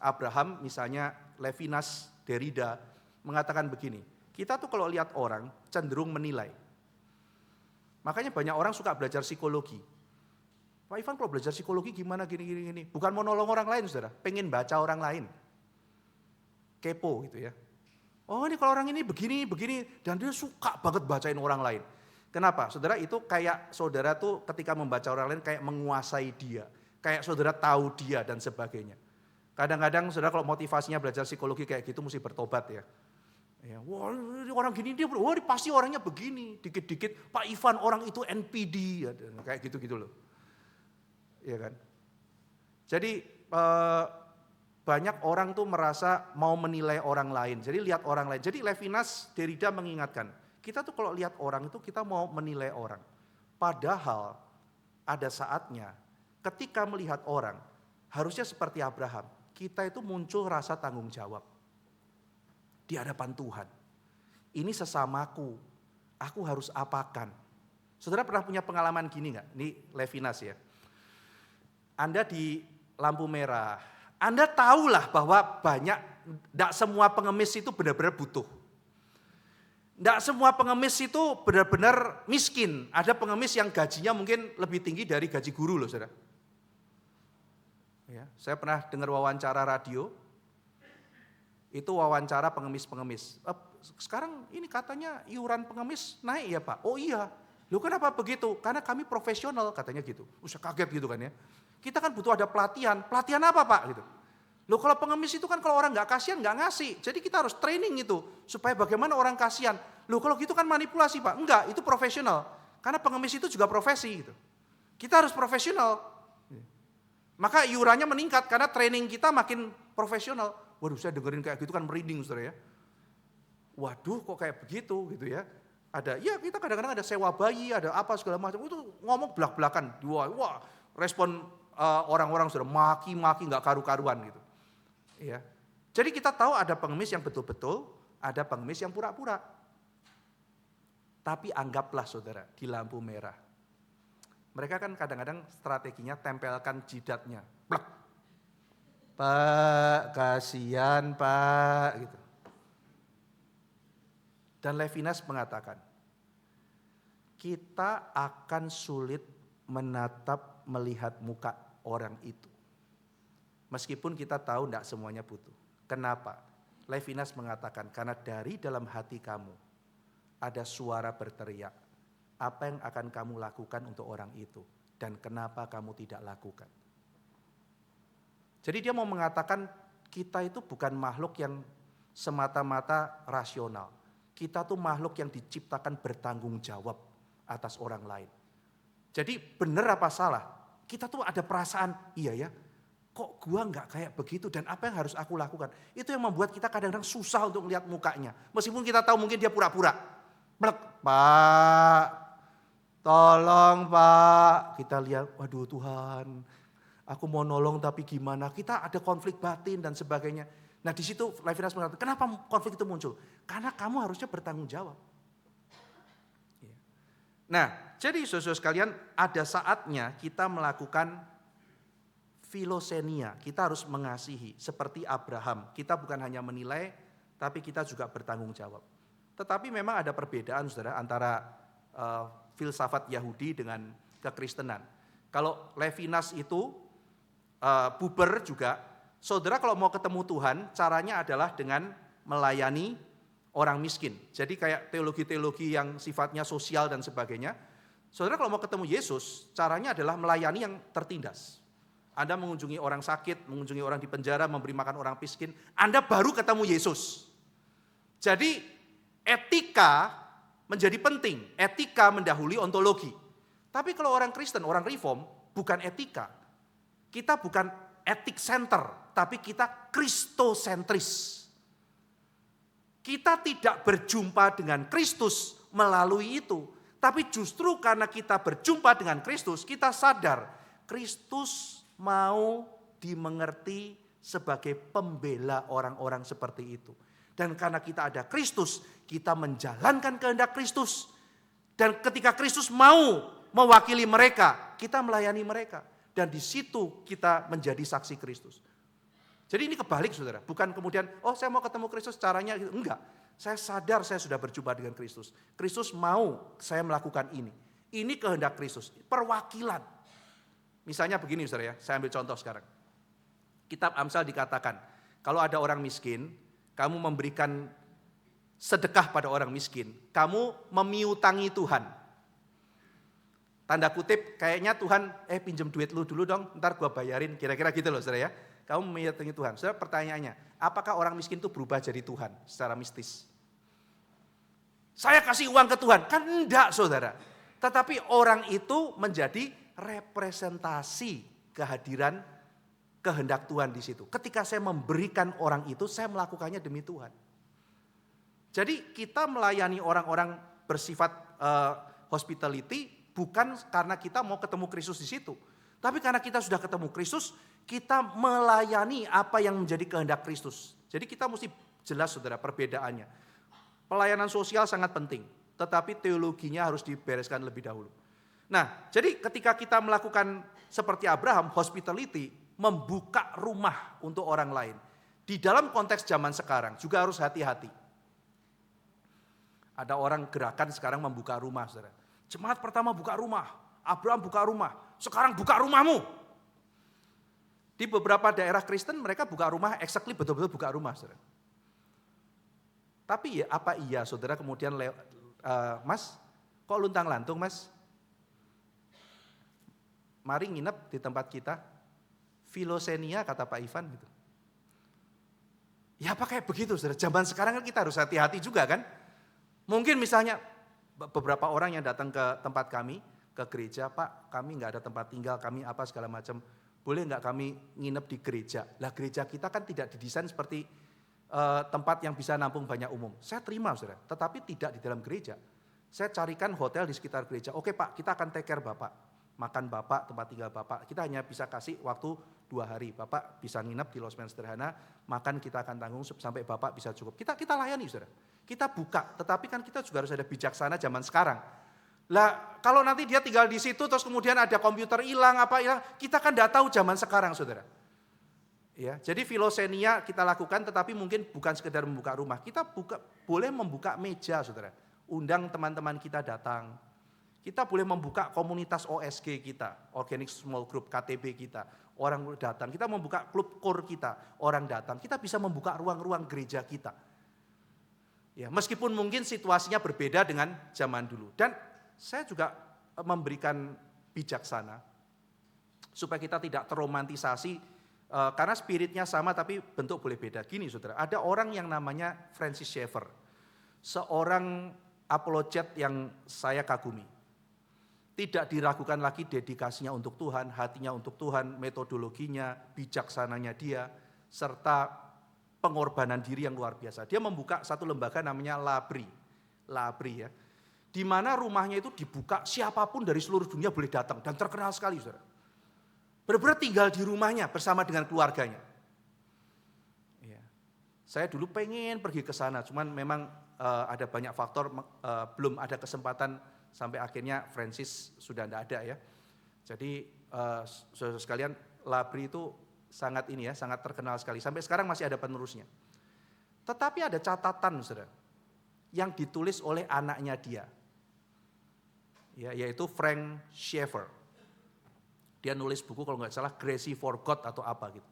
Speaker 2: Abraham, misalnya Levinas, Derrida, mengatakan begini, kita tuh kalau lihat orang cenderung menilai. Makanya banyak orang suka belajar psikologi. Pak Ivan kalau belajar psikologi gimana gini. Bukan mau nolong orang lain saudara, pengen baca orang lain. Kepo gitu ya. Oh ini kalau orang ini begini, dan dia suka banget bacain orang lain. Kenapa? Saudara itu kayak saudara tuh ketika membaca orang lain kayak menguasai dia. Kayak saudara tahu dia dan sebagainya. Kadang-kadang saudara kalau motivasinya belajar psikologi kayak gitu mesti bertobat ya. Wah orang gini dia, wah pasti orangnya begini. Dikit-dikit Pak Ivan orang itu NPD. Ya, kayak gitu-gitu loh. Iya kan. Jadi banyak orang tuh merasa mau menilai orang lain. Jadi lihat orang lain. Jadi Levinas, Derrida mengingatkan. Kita tuh kalau lihat orang itu kita mau menilai orang. Padahal ada saatnya ketika melihat orang, harusnya seperti Abraham, kita itu muncul rasa tanggung jawab di hadapan Tuhan. Ini sesamaku, aku harus apakan? Saudara pernah punya pengalaman gini nggak? Ini Levinas ya. Anda di lampu merah, Anda tahulah bahwa tidak semua pengemis itu benar-benar butuh. Tidak semua pengemis itu benar-benar miskin. Ada pengemis yang gajinya mungkin lebih tinggi dari gaji guru loh, saudara. Ya, saya pernah dengar wawancara radio, itu wawancara pengemis-pengemis. Sekarang ini katanya iuran pengemis naik ya Pak? Oh iya, loh kenapa begitu? Karena kami profesional katanya gitu. Usah kaget gitu kan ya. Kita kan butuh ada pelatihan apa Pak gitu. Loh kalau pengemis itu kan kalau orang nggak kasihan nggak ngasih. Jadi kita harus training itu supaya bagaimana orang kasihan. Loh kalau gitu kan manipulasi Pak. Enggak, itu profesional. Karena pengemis itu juga profesi gitu. Kita harus profesional. Maka iurannya meningkat karena training kita makin profesional. Waduh saya dengerin kayak gitu kan merinding saudara ya. Waduh kok kayak begitu gitu ya. Ada, ya kita kadang-kadang ada sewa bayi, ada apa segala macam. Itu ngomong belak-belakan. Wah respon orang-orang sudah maki-maki nggak karu-karuan gitu. Ya. Jadi kita tahu ada pengemis yang betul-betul, ada pengemis yang pura-pura. Tapi anggaplah saudara di lampu merah. Mereka kan kadang-kadang strateginya tempelkan jidatnya. Plek. Pak, kasihan Pak gitu. Dan Levinas mengatakan, kita akan sulit menatap melihat muka orang itu. Meskipun kita tahu tidak semuanya butuh. Kenapa? Levinas mengatakan, karena dari dalam hati kamu ada suara berteriak. Apa yang akan kamu lakukan untuk orang itu? Dan kenapa kamu tidak lakukan? Jadi dia mau mengatakan kita itu bukan makhluk yang semata-mata rasional. Kita tuh makhluk yang diciptakan bertanggung jawab atas orang lain. Jadi benar apa salah? Kita tuh ada perasaan, iya ya, kok gua nggak kayak begitu dan apa yang harus aku lakukan? Itu yang membuat kita kadang-kadang susah untuk melihat mukanya. Meskipun kita tahu mungkin dia pura-pura. Pak, tolong Pak. Kita lihat, waduh Tuhan, aku mau nolong tapi gimana? Kita ada konflik batin dan sebagainya. Nah di situ Levinas mengatakan, kenapa konflik itu muncul? Karena kamu harusnya bertanggung jawab. Nah, jadi saudara sekalian, ada saatnya kita melakukan filosenia. Kita harus mengasihi seperti Abraham. Kita bukan hanya menilai, tapi kita juga bertanggung jawab. Tetapi memang ada perbedaan saudara antara filsafat Yahudi dengan kekristenan. Kalau Levinas itu Buber juga, saudara kalau mau ketemu Tuhan, caranya adalah dengan melayani orang miskin. Jadi kayak teologi-teologi yang sifatnya sosial dan sebagainya. Saudara kalau mau ketemu Yesus, caranya adalah melayani yang tertindas. Anda mengunjungi orang sakit, mengunjungi orang di penjara, memberi makan orang miskin, Anda baru ketemu Yesus. Jadi etika menjadi penting, etika mendahului ontologi. Tapi kalau orang Kristen, orang reform, bukan etika. Kita bukan etik center, tapi kita kristosentris. Kita tidak berjumpa dengan Kristus melalui itu. Tapi justru karena kita berjumpa dengan Kristus, kita sadar Kristus mau dimengerti sebagai pembela orang-orang seperti itu. Dan karena kita ada Kristus, kita menjalankan kehendak Kristus. Dan ketika Kristus mau mewakili mereka, kita melayani mereka. Dan di situ kita menjadi saksi Kristus. Jadi ini kebalik saudara, bukan kemudian, oh saya mau ketemu Kristus caranya gitu. Enggak, saya sadar saya sudah berjumpa dengan Kristus. Kristus mau saya melakukan ini. Ini kehendak Kristus, perwakilan. Misalnya begini saudara ya, saya ambil contoh sekarang. Kitab Amsal dikatakan, kalau ada orang miskin, kamu memberikan sedekah pada orang miskin, kamu memiutangi Tuhan. Tanda kutip, kayaknya Tuhan, pinjam duit lu dulu dong, ntar gua bayarin, kira-kira gitu loh saudara ya. Kamu memiutangi Tuhan. Saudara pertanyaannya, apakah orang miskin itu berubah jadi Tuhan secara mistis? Saya kasih uang ke Tuhan, kan enggak saudara. Tetapi orang itu menjadi representasi kehadiran kehendak Tuhan di situ. Ketika saya memberikan orang itu, saya melakukannya demi Tuhan. Jadi kita melayani orang-orang bersifat hospitality bukan karena kita mau ketemu Kristus di situ. Tapi karena kita sudah ketemu Kristus, kita melayani apa yang menjadi kehendak Kristus. Jadi kita mesti jelas saudara perbedaannya. Pelayanan sosial sangat penting, tetapi teologinya harus dibereskan lebih dahulu. Nah, jadi ketika kita melakukan seperti Abraham, hospitality, membuka rumah untuk orang lain. Di dalam konteks zaman sekarang juga harus hati-hati. Ada orang gerakan sekarang membuka rumah, saudara. Jemaat pertama buka rumah, Abraham buka rumah, sekarang buka rumahmu. Di beberapa daerah Kristen mereka buka rumah, exactly betul-betul buka rumah, saudara. Tapi ya apa iya saudara kemudian Mas, kok luntang-lantung Mas? Mari nginep di tempat kita. Filosenia kata Pak Ivan gitu. Ya apa kayak begitu saudara, zaman sekarang kan kita harus hati-hati juga kan. Mungkin misalnya beberapa orang yang datang ke tempat kami, ke gereja, Pak kami nggak ada tempat tinggal, kami apa segala macam. Boleh nggak kami nginep di gereja? Lah gereja kita kan tidak didesain seperti tempat yang bisa nampung banyak umum. Saya terima saudara, tetapi tidak di dalam gereja. Saya carikan hotel di sekitar gereja. Oke Pak, kita akan take care Bapak. Makan Bapak, tempat tinggal Bapak. Kita hanya bisa kasih waktu 2 hari. Bapak bisa nginep di losmen sederhana, makan kita akan tanggung sampai Bapak bisa cukup. Kita layani saudara. Kita buka, tetapi kan kita juga harus ada bijaksana zaman sekarang. Lah kalau nanti dia tinggal di situ terus kemudian ada komputer hilang, apa hilang, kita kan tidak tahu zaman sekarang saudara. Ya, jadi filosenia kita lakukan tetapi mungkin bukan sekedar membuka rumah. Kita boleh membuka meja saudara. Undang teman-teman kita datang. Kita boleh membuka komunitas OSG kita, Organic Small Group, KTB kita. Orang datang, kita membuka klub core kita, orang datang. Kita bisa membuka ruang-ruang gereja kita. Ya, meskipun mungkin situasinya berbeda dengan zaman dulu. Dan saya juga memberikan bijaksana supaya kita tidak terromantisasi karena spiritnya sama tapi bentuk boleh beda. Gini saudara, ada orang yang namanya Francis Schaeffer, seorang apologet yang saya kagumi. Tidak diragukan lagi dedikasinya untuk Tuhan, hatinya untuk Tuhan, metodologinya, bijaksananya dia, serta pengorbanan diri yang luar biasa. Dia membuka satu lembaga namanya Labri ya, di mana rumahnya itu dibuka siapapun dari seluruh dunia boleh datang dan terkenal sekali saudara. Benar-benar tinggal di rumahnya bersama dengan keluarganya. Ya. Saya dulu pengen pergi ke sana, cuman memang ada banyak faktor, belum ada kesempatan sampai akhirnya Francis sudah tidak ada ya. Jadi saudara sekalian, Labri itu sangat sangat terkenal sekali. Sampai sekarang masih ada penerusnya. Tetapi ada catatan saudara, yang ditulis oleh anaknya dia, ya, yaitu Frank Schaeffer. Dia nulis buku kalau nggak salah Gracie for God atau apa gitu.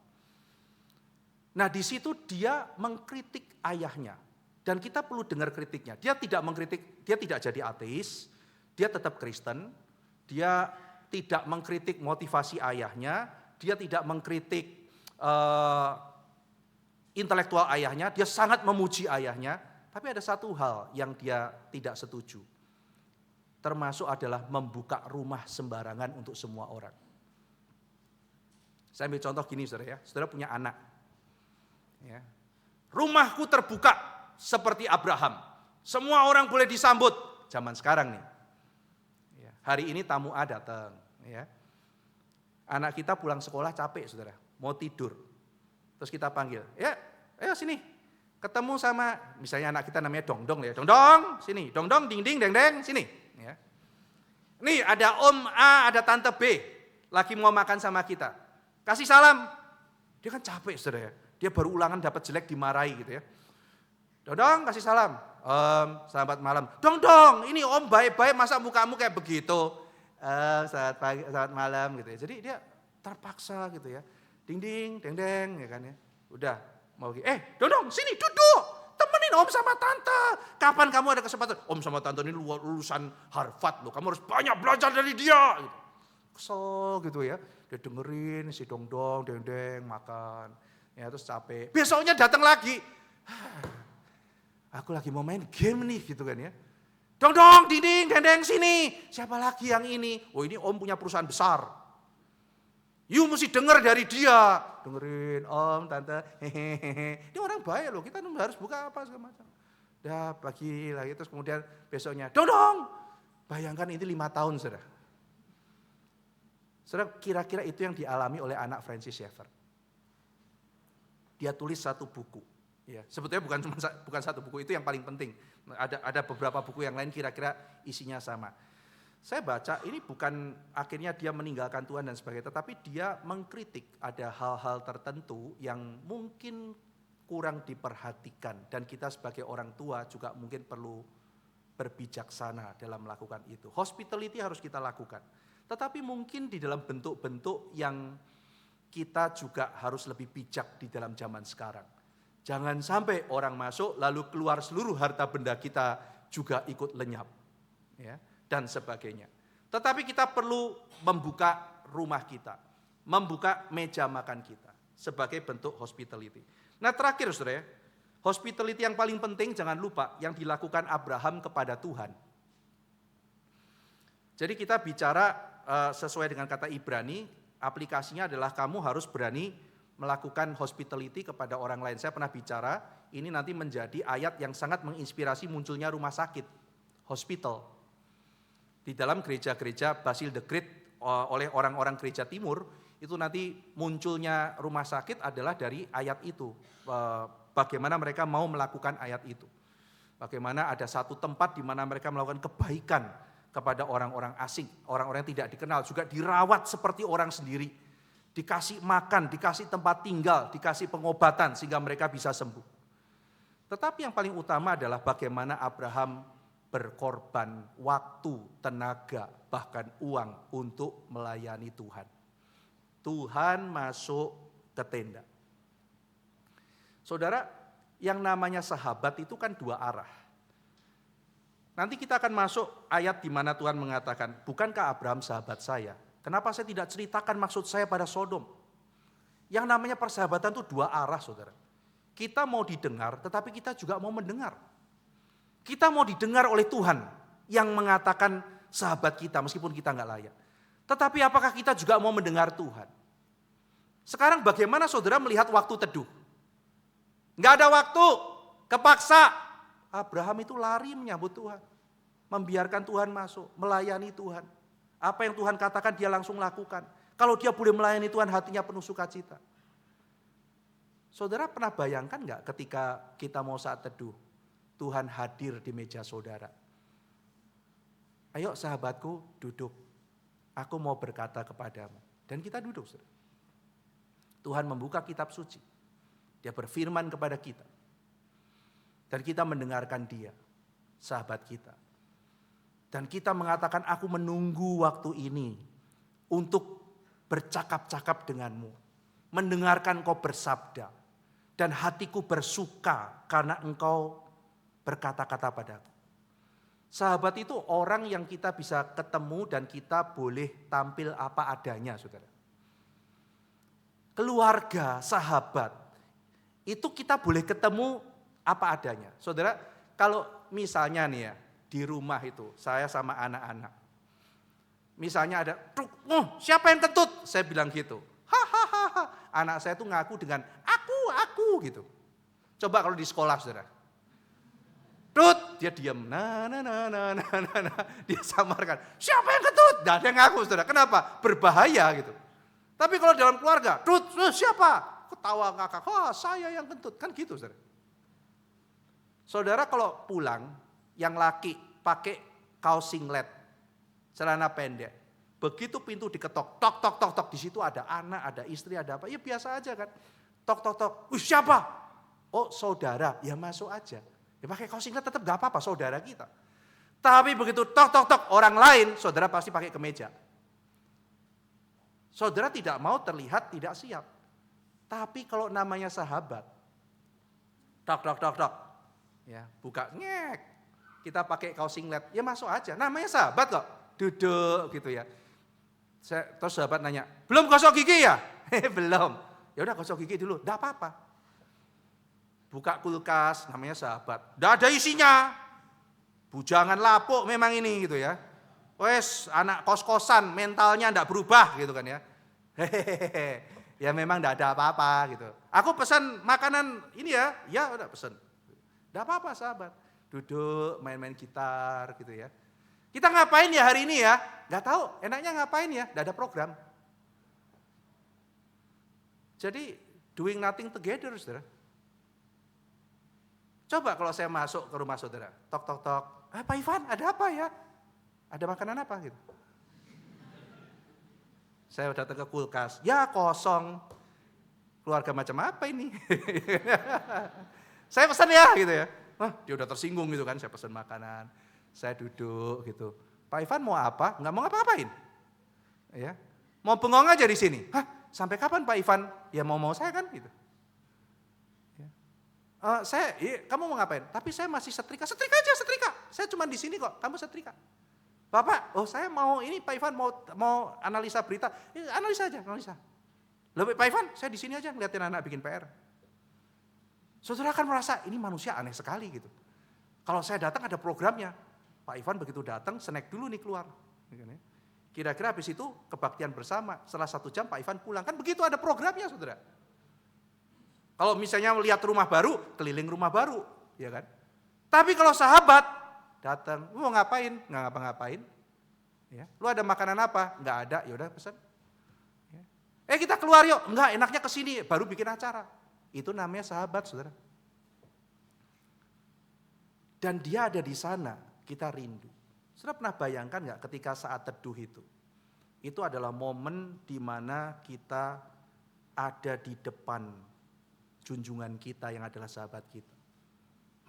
Speaker 2: Nah di situ dia mengkritik ayahnya dan kita perlu dengar kritiknya. Dia tidak mengkritik, dia tidak jadi ateis, dia tetap Kristen. Dia tidak mengkritik motivasi ayahnya, dia tidak mengkritik intelektual ayahnya, dia sangat memuji ayahnya. Tapi ada satu hal yang dia tidak setuju, termasuk adalah membuka rumah sembarangan untuk semua orang. Saya ambil contoh gini saudara ya, saudara punya anak. Ya. Rumahku terbuka seperti Abraham, semua orang boleh disambut. Zaman sekarang nih, ya. Hari ini tamu A datang. Ya. Anak kita pulang sekolah capek saudara, mau tidur. Terus kita panggil, ya ayo sini. Ketemu sama, misalnya anak kita namanya Dong-dong ya, Dong-dong sini, Dong-dong ding-ding deng-deng sini. Ya. Nih ada Om A, ada Tante B, lagi mau makan sama kita. Kasih salam. Dia kan capek saudara ya. Dia baru ulangan dapat jelek dimarahi gitu ya. Dong, kasih salam. Selamat malam. Dong, ini Om baik-baik masa mukamu kayak begitu. Selamat pagi, selamat malam gitu ya. Jadi dia terpaksa gitu ya. Ding-ding, deng-deng ya kan ya. Udah mau Dong, sini duduk. Temenin Om sama Tante. Kapan kamu ada kesempatan? Om sama Tante ini lulusan Harvard loh. Kamu harus banyak belajar dari dia. Gitu. Kesel gitu ya. Dia dengerin si Dong-dong, deng-deng, makan. Ya terus capek. Besoknya datang lagi. Aku lagi mau main game nih gitu kan ya. Dong-dong, ding-ding, deng-deng sini. Siapa lagi yang ini? Oh ini Om punya perusahaan besar. You mesti denger dari dia. Dengerin Om, Tante. Hehehe. Ini orang baik loh, kita harus buka apa segala macam. Dah pagi lagi terus kemudian besoknya. Dong-dong. Bayangkan ini 5 tahun saudara. Saudara, kira-kira itu yang dialami oleh anak Francis Schaeffer. Dia tulis satu buku. Ya, sebetulnya bukan satu buku, itu yang paling penting. Ada beberapa buku yang lain kira-kira isinya sama. Saya baca ini bukan akhirnya dia meninggalkan Tuhan dan sebagainya, tetapi dia mengkritik ada hal-hal tertentu yang mungkin kurang diperhatikan dan kita sebagai orang tua juga mungkin perlu berbijaksana dalam melakukan itu. Hospitality harus kita lakukan, tetapi mungkin di dalam bentuk-bentuk yang kita juga harus lebih bijak di dalam zaman sekarang. Jangan sampai orang masuk lalu keluar seluruh harta benda kita juga ikut lenyap, ya, dan sebagainya. Tetapi kita perlu membuka rumah kita, membuka meja makan kita sebagai bentuk hospitality. Nah terakhir saudara, hospitality yang paling penting jangan lupa yang dilakukan Abraham kepada Tuhan. Jadi kita bicara sesuai dengan kata Ibrani, aplikasinya adalah kamu harus berani melakukan hospitality kepada orang lain. Saya pernah bicara, ini nanti menjadi ayat yang sangat menginspirasi munculnya rumah sakit, hospital. Di dalam gereja-gereja Basil the Great oleh orang-orang gereja timur, itu nanti munculnya rumah sakit adalah dari ayat itu. Bagaimana mereka mau melakukan ayat itu. Bagaimana ada satu tempat di mana mereka melakukan kebaikan kepada orang-orang asing, orang-orang yang tidak dikenal, juga dirawat seperti orang sendiri. Dikasih makan, dikasih tempat tinggal, dikasih pengobatan sehingga mereka bisa sembuh. Tetapi yang paling utama adalah bagaimana Abraham berkorban waktu, tenaga, bahkan uang untuk melayani Tuhan. Tuhan masuk ke tenda. Saudara, yang namanya sahabat itu kan dua arah. Nanti kita akan masuk ayat di mana Tuhan mengatakan, bukankah Abraham sahabat saya? Kenapa saya tidak ceritakan maksud saya pada Sodom? Yang namanya persahabatan itu dua arah, saudara. Kita mau didengar, tetapi kita juga mau mendengar. Kita mau didengar oleh Tuhan yang mengatakan sahabat kita, meskipun kita nggak layak. Tetapi apakah kita juga mau mendengar Tuhan? Sekarang bagaimana saudara melihat waktu teduh? Nggak ada waktu, kepaksa. Abraham itu lari menyambut Tuhan. Membiarkan Tuhan masuk, melayani Tuhan. Apa yang Tuhan katakan dia langsung lakukan. Kalau dia boleh melayani Tuhan hatinya penuh sukacita. Saudara pernah bayangkan nggak ketika kita mau saat teduh, Tuhan hadir di meja saudara. Ayo sahabatku duduk, aku mau berkata kepadamu. Dan kita duduk. Saudara. Tuhan membuka kitab suci. Dia berfirman kepada kita. Dan kita mendengarkan dia, sahabat kita. Dan kita mengatakan, aku menunggu waktu ini untuk bercakap-cakap denganmu. Mendengarkan kau bersabda. Dan hatiku bersuka karena engkau berkata-kata padaku. Sahabat itu orang yang kita bisa ketemu dan kita boleh tampil apa adanya, saudara. Keluarga, sahabat, itu kita boleh ketemu apa adanya. Saudara, kalau misalnya nih ya, di rumah itu, saya sama anak-anak. Misalnya ada, siapa yang kentut? Saya bilang gitu. Hahaha. Anak saya tuh ngaku dengan aku gitu. Coba kalau di sekolah, saudara. Tut, dia diam. Nah. Dia samarkan. Siapa yang kentut? Nah, dia ngaku, saudara. Kenapa? Berbahaya gitu. Tapi kalau dalam keluarga, Tut, siapa? Ketawa ngakak. Saya yang kentut. Kan gitu, saudara. Saudara kalau pulang, yang laki pakai kaos singlet, celana pendek. Begitu pintu diketok, tok, di situ ada anak, ada istri, ada apa. Ya biasa aja kan. Tok. Siapa? Oh saudara, ya masuk aja. Ya pakai kaos singlet tetap gak apa-apa, saudara kita. Tapi begitu tok, orang lain, saudara pasti pakai kemeja. Saudara tidak mau terlihat tidak siap. Tapi kalau namanya sahabat, tok. Ya, buka ngek. Kita pakai kaos singlet, ya masuk aja. Namanya sahabat kok. Duduk gitu ya. Terus sahabat nanya, "Belum gosok gigi ya?" Belum. Ya udah gosok gigi dulu, enggak apa-apa. Buka kulkas, namanya sahabat. Enggak ada isinya. Bujangan lapuk memang ini gitu ya. Wes, anak kos-kosan, mentalnya enggak berubah gitu kan ya. Hehehe. Ya memang enggak ada apa-apa gitu. Aku pesan makanan ini ya udah pesan. Enggak apa-apa sahabat. Duduk main-main gitar gitu ya. Kita ngapain ya hari ini ya? Gak tahu, enaknya ngapain ya? Gak ada program. Jadi doing nothing together, saudara. Coba kalau saya masuk ke rumah saudara, tok. Pak Ivan, ada apa ya? ada makanan apa gitu. Saya datang ke kulkas, ya kosong. Keluarga macam apa ini? Saya pesan ya gitu ya. Dia udah tersinggung gitu kan, saya pesan makanan. Saya duduk gitu. Pak Ivan mau apa? Nggak mau ngapa-ngapain. Ya. Mau bengong aja di sini. Sampai kapan Pak Ivan? Ya mau saya kan gitu. Ya. Kamu mau ngapain? Tapi saya masih setrika. Setrika aja, setrika. Saya cuma di sini kok, kamu setrika. Bapak, saya mau ini Pak Ivan mau analisa berita. Analisa aja, analisa. Loh Pak Ivan, saya di sini aja ngeliatin anak bikin PR. Saudara kan merasa ini manusia aneh sekali gitu. Kalau saya datang ada programnya. Pak Ivan begitu datang, snack dulu nih keluar. Kira-kira habis itu kebaktian bersama. Setelah 1 jam Pak Ivan pulang. Kan begitu ada programnya saudara. Kalau misalnya melihat rumah baru, keliling rumah baru. Ya kan? Tapi kalau sahabat datang, lu mau ngapain? Nggak ngapa-ngapain. Ya. Lu ada makanan apa? Nggak ada, yaudah pesan. Ya. Kita keluar yuk. Enggak, enaknya kesini, baru bikin acara. Itu namanya sahabat saudara. Dan dia ada di sana, kita rindu. Saudara pernah bayangkan nggak ketika saat teduh itu? Itu adalah momen di mana kita ada di depan junjungan kita yang adalah sahabat kita.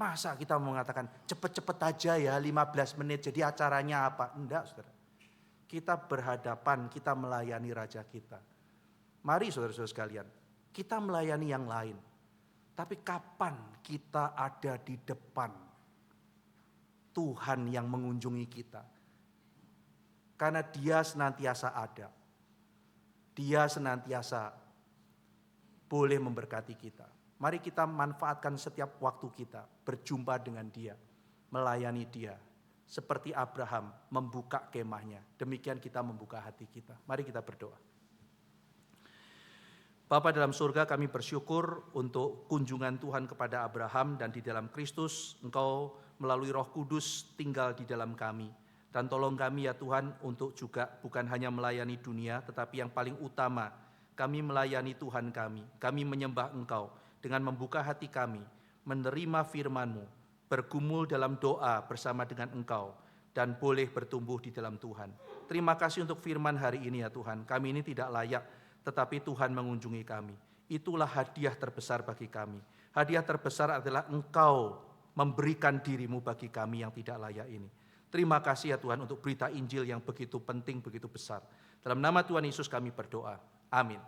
Speaker 2: Masa kita mengatakan cepet-cepet aja ya 15 menit jadi acaranya apa? Enggak saudara. Kita berhadapan, kita melayani Raja kita. Mari saudara-saudara sekalian, kita melayani yang lain. Tapi kapan kita ada di depan Tuhan yang mengunjungi kita? Karena Dia senantiasa ada. Dia senantiasa boleh memberkati kita. Mari kita manfaatkan setiap waktu kita berjumpa dengan Dia, melayani Dia. Seperti Abraham membuka kemahnya, demikian kita membuka hati kita. Mari kita berdoa. Bapa dalam surga, kami bersyukur untuk kunjungan Tuhan kepada Abraham dan di dalam Kristus Engkau melalui Roh Kudus tinggal di dalam kami. Dan tolong kami ya Tuhan untuk juga bukan hanya melayani dunia tetapi yang paling utama kami melayani Tuhan kami. Kami menyembah Engkau dengan membuka hati kami, menerima firman-Mu, bergumul dalam doa bersama dengan Engkau, dan boleh bertumbuh di dalam Tuhan. Terima kasih untuk firman hari ini ya Tuhan. Kami ini tidak layak, tetapi Tuhan mengunjungi kami. Itulah hadiah terbesar bagi kami. Hadiah terbesar adalah Engkau memberikan diri-Mu bagi kami yang tidak layak ini. Terima kasih ya Tuhan untuk berita Injil yang begitu penting, begitu besar. Dalam nama Tuhan Yesus kami berdoa. Amin.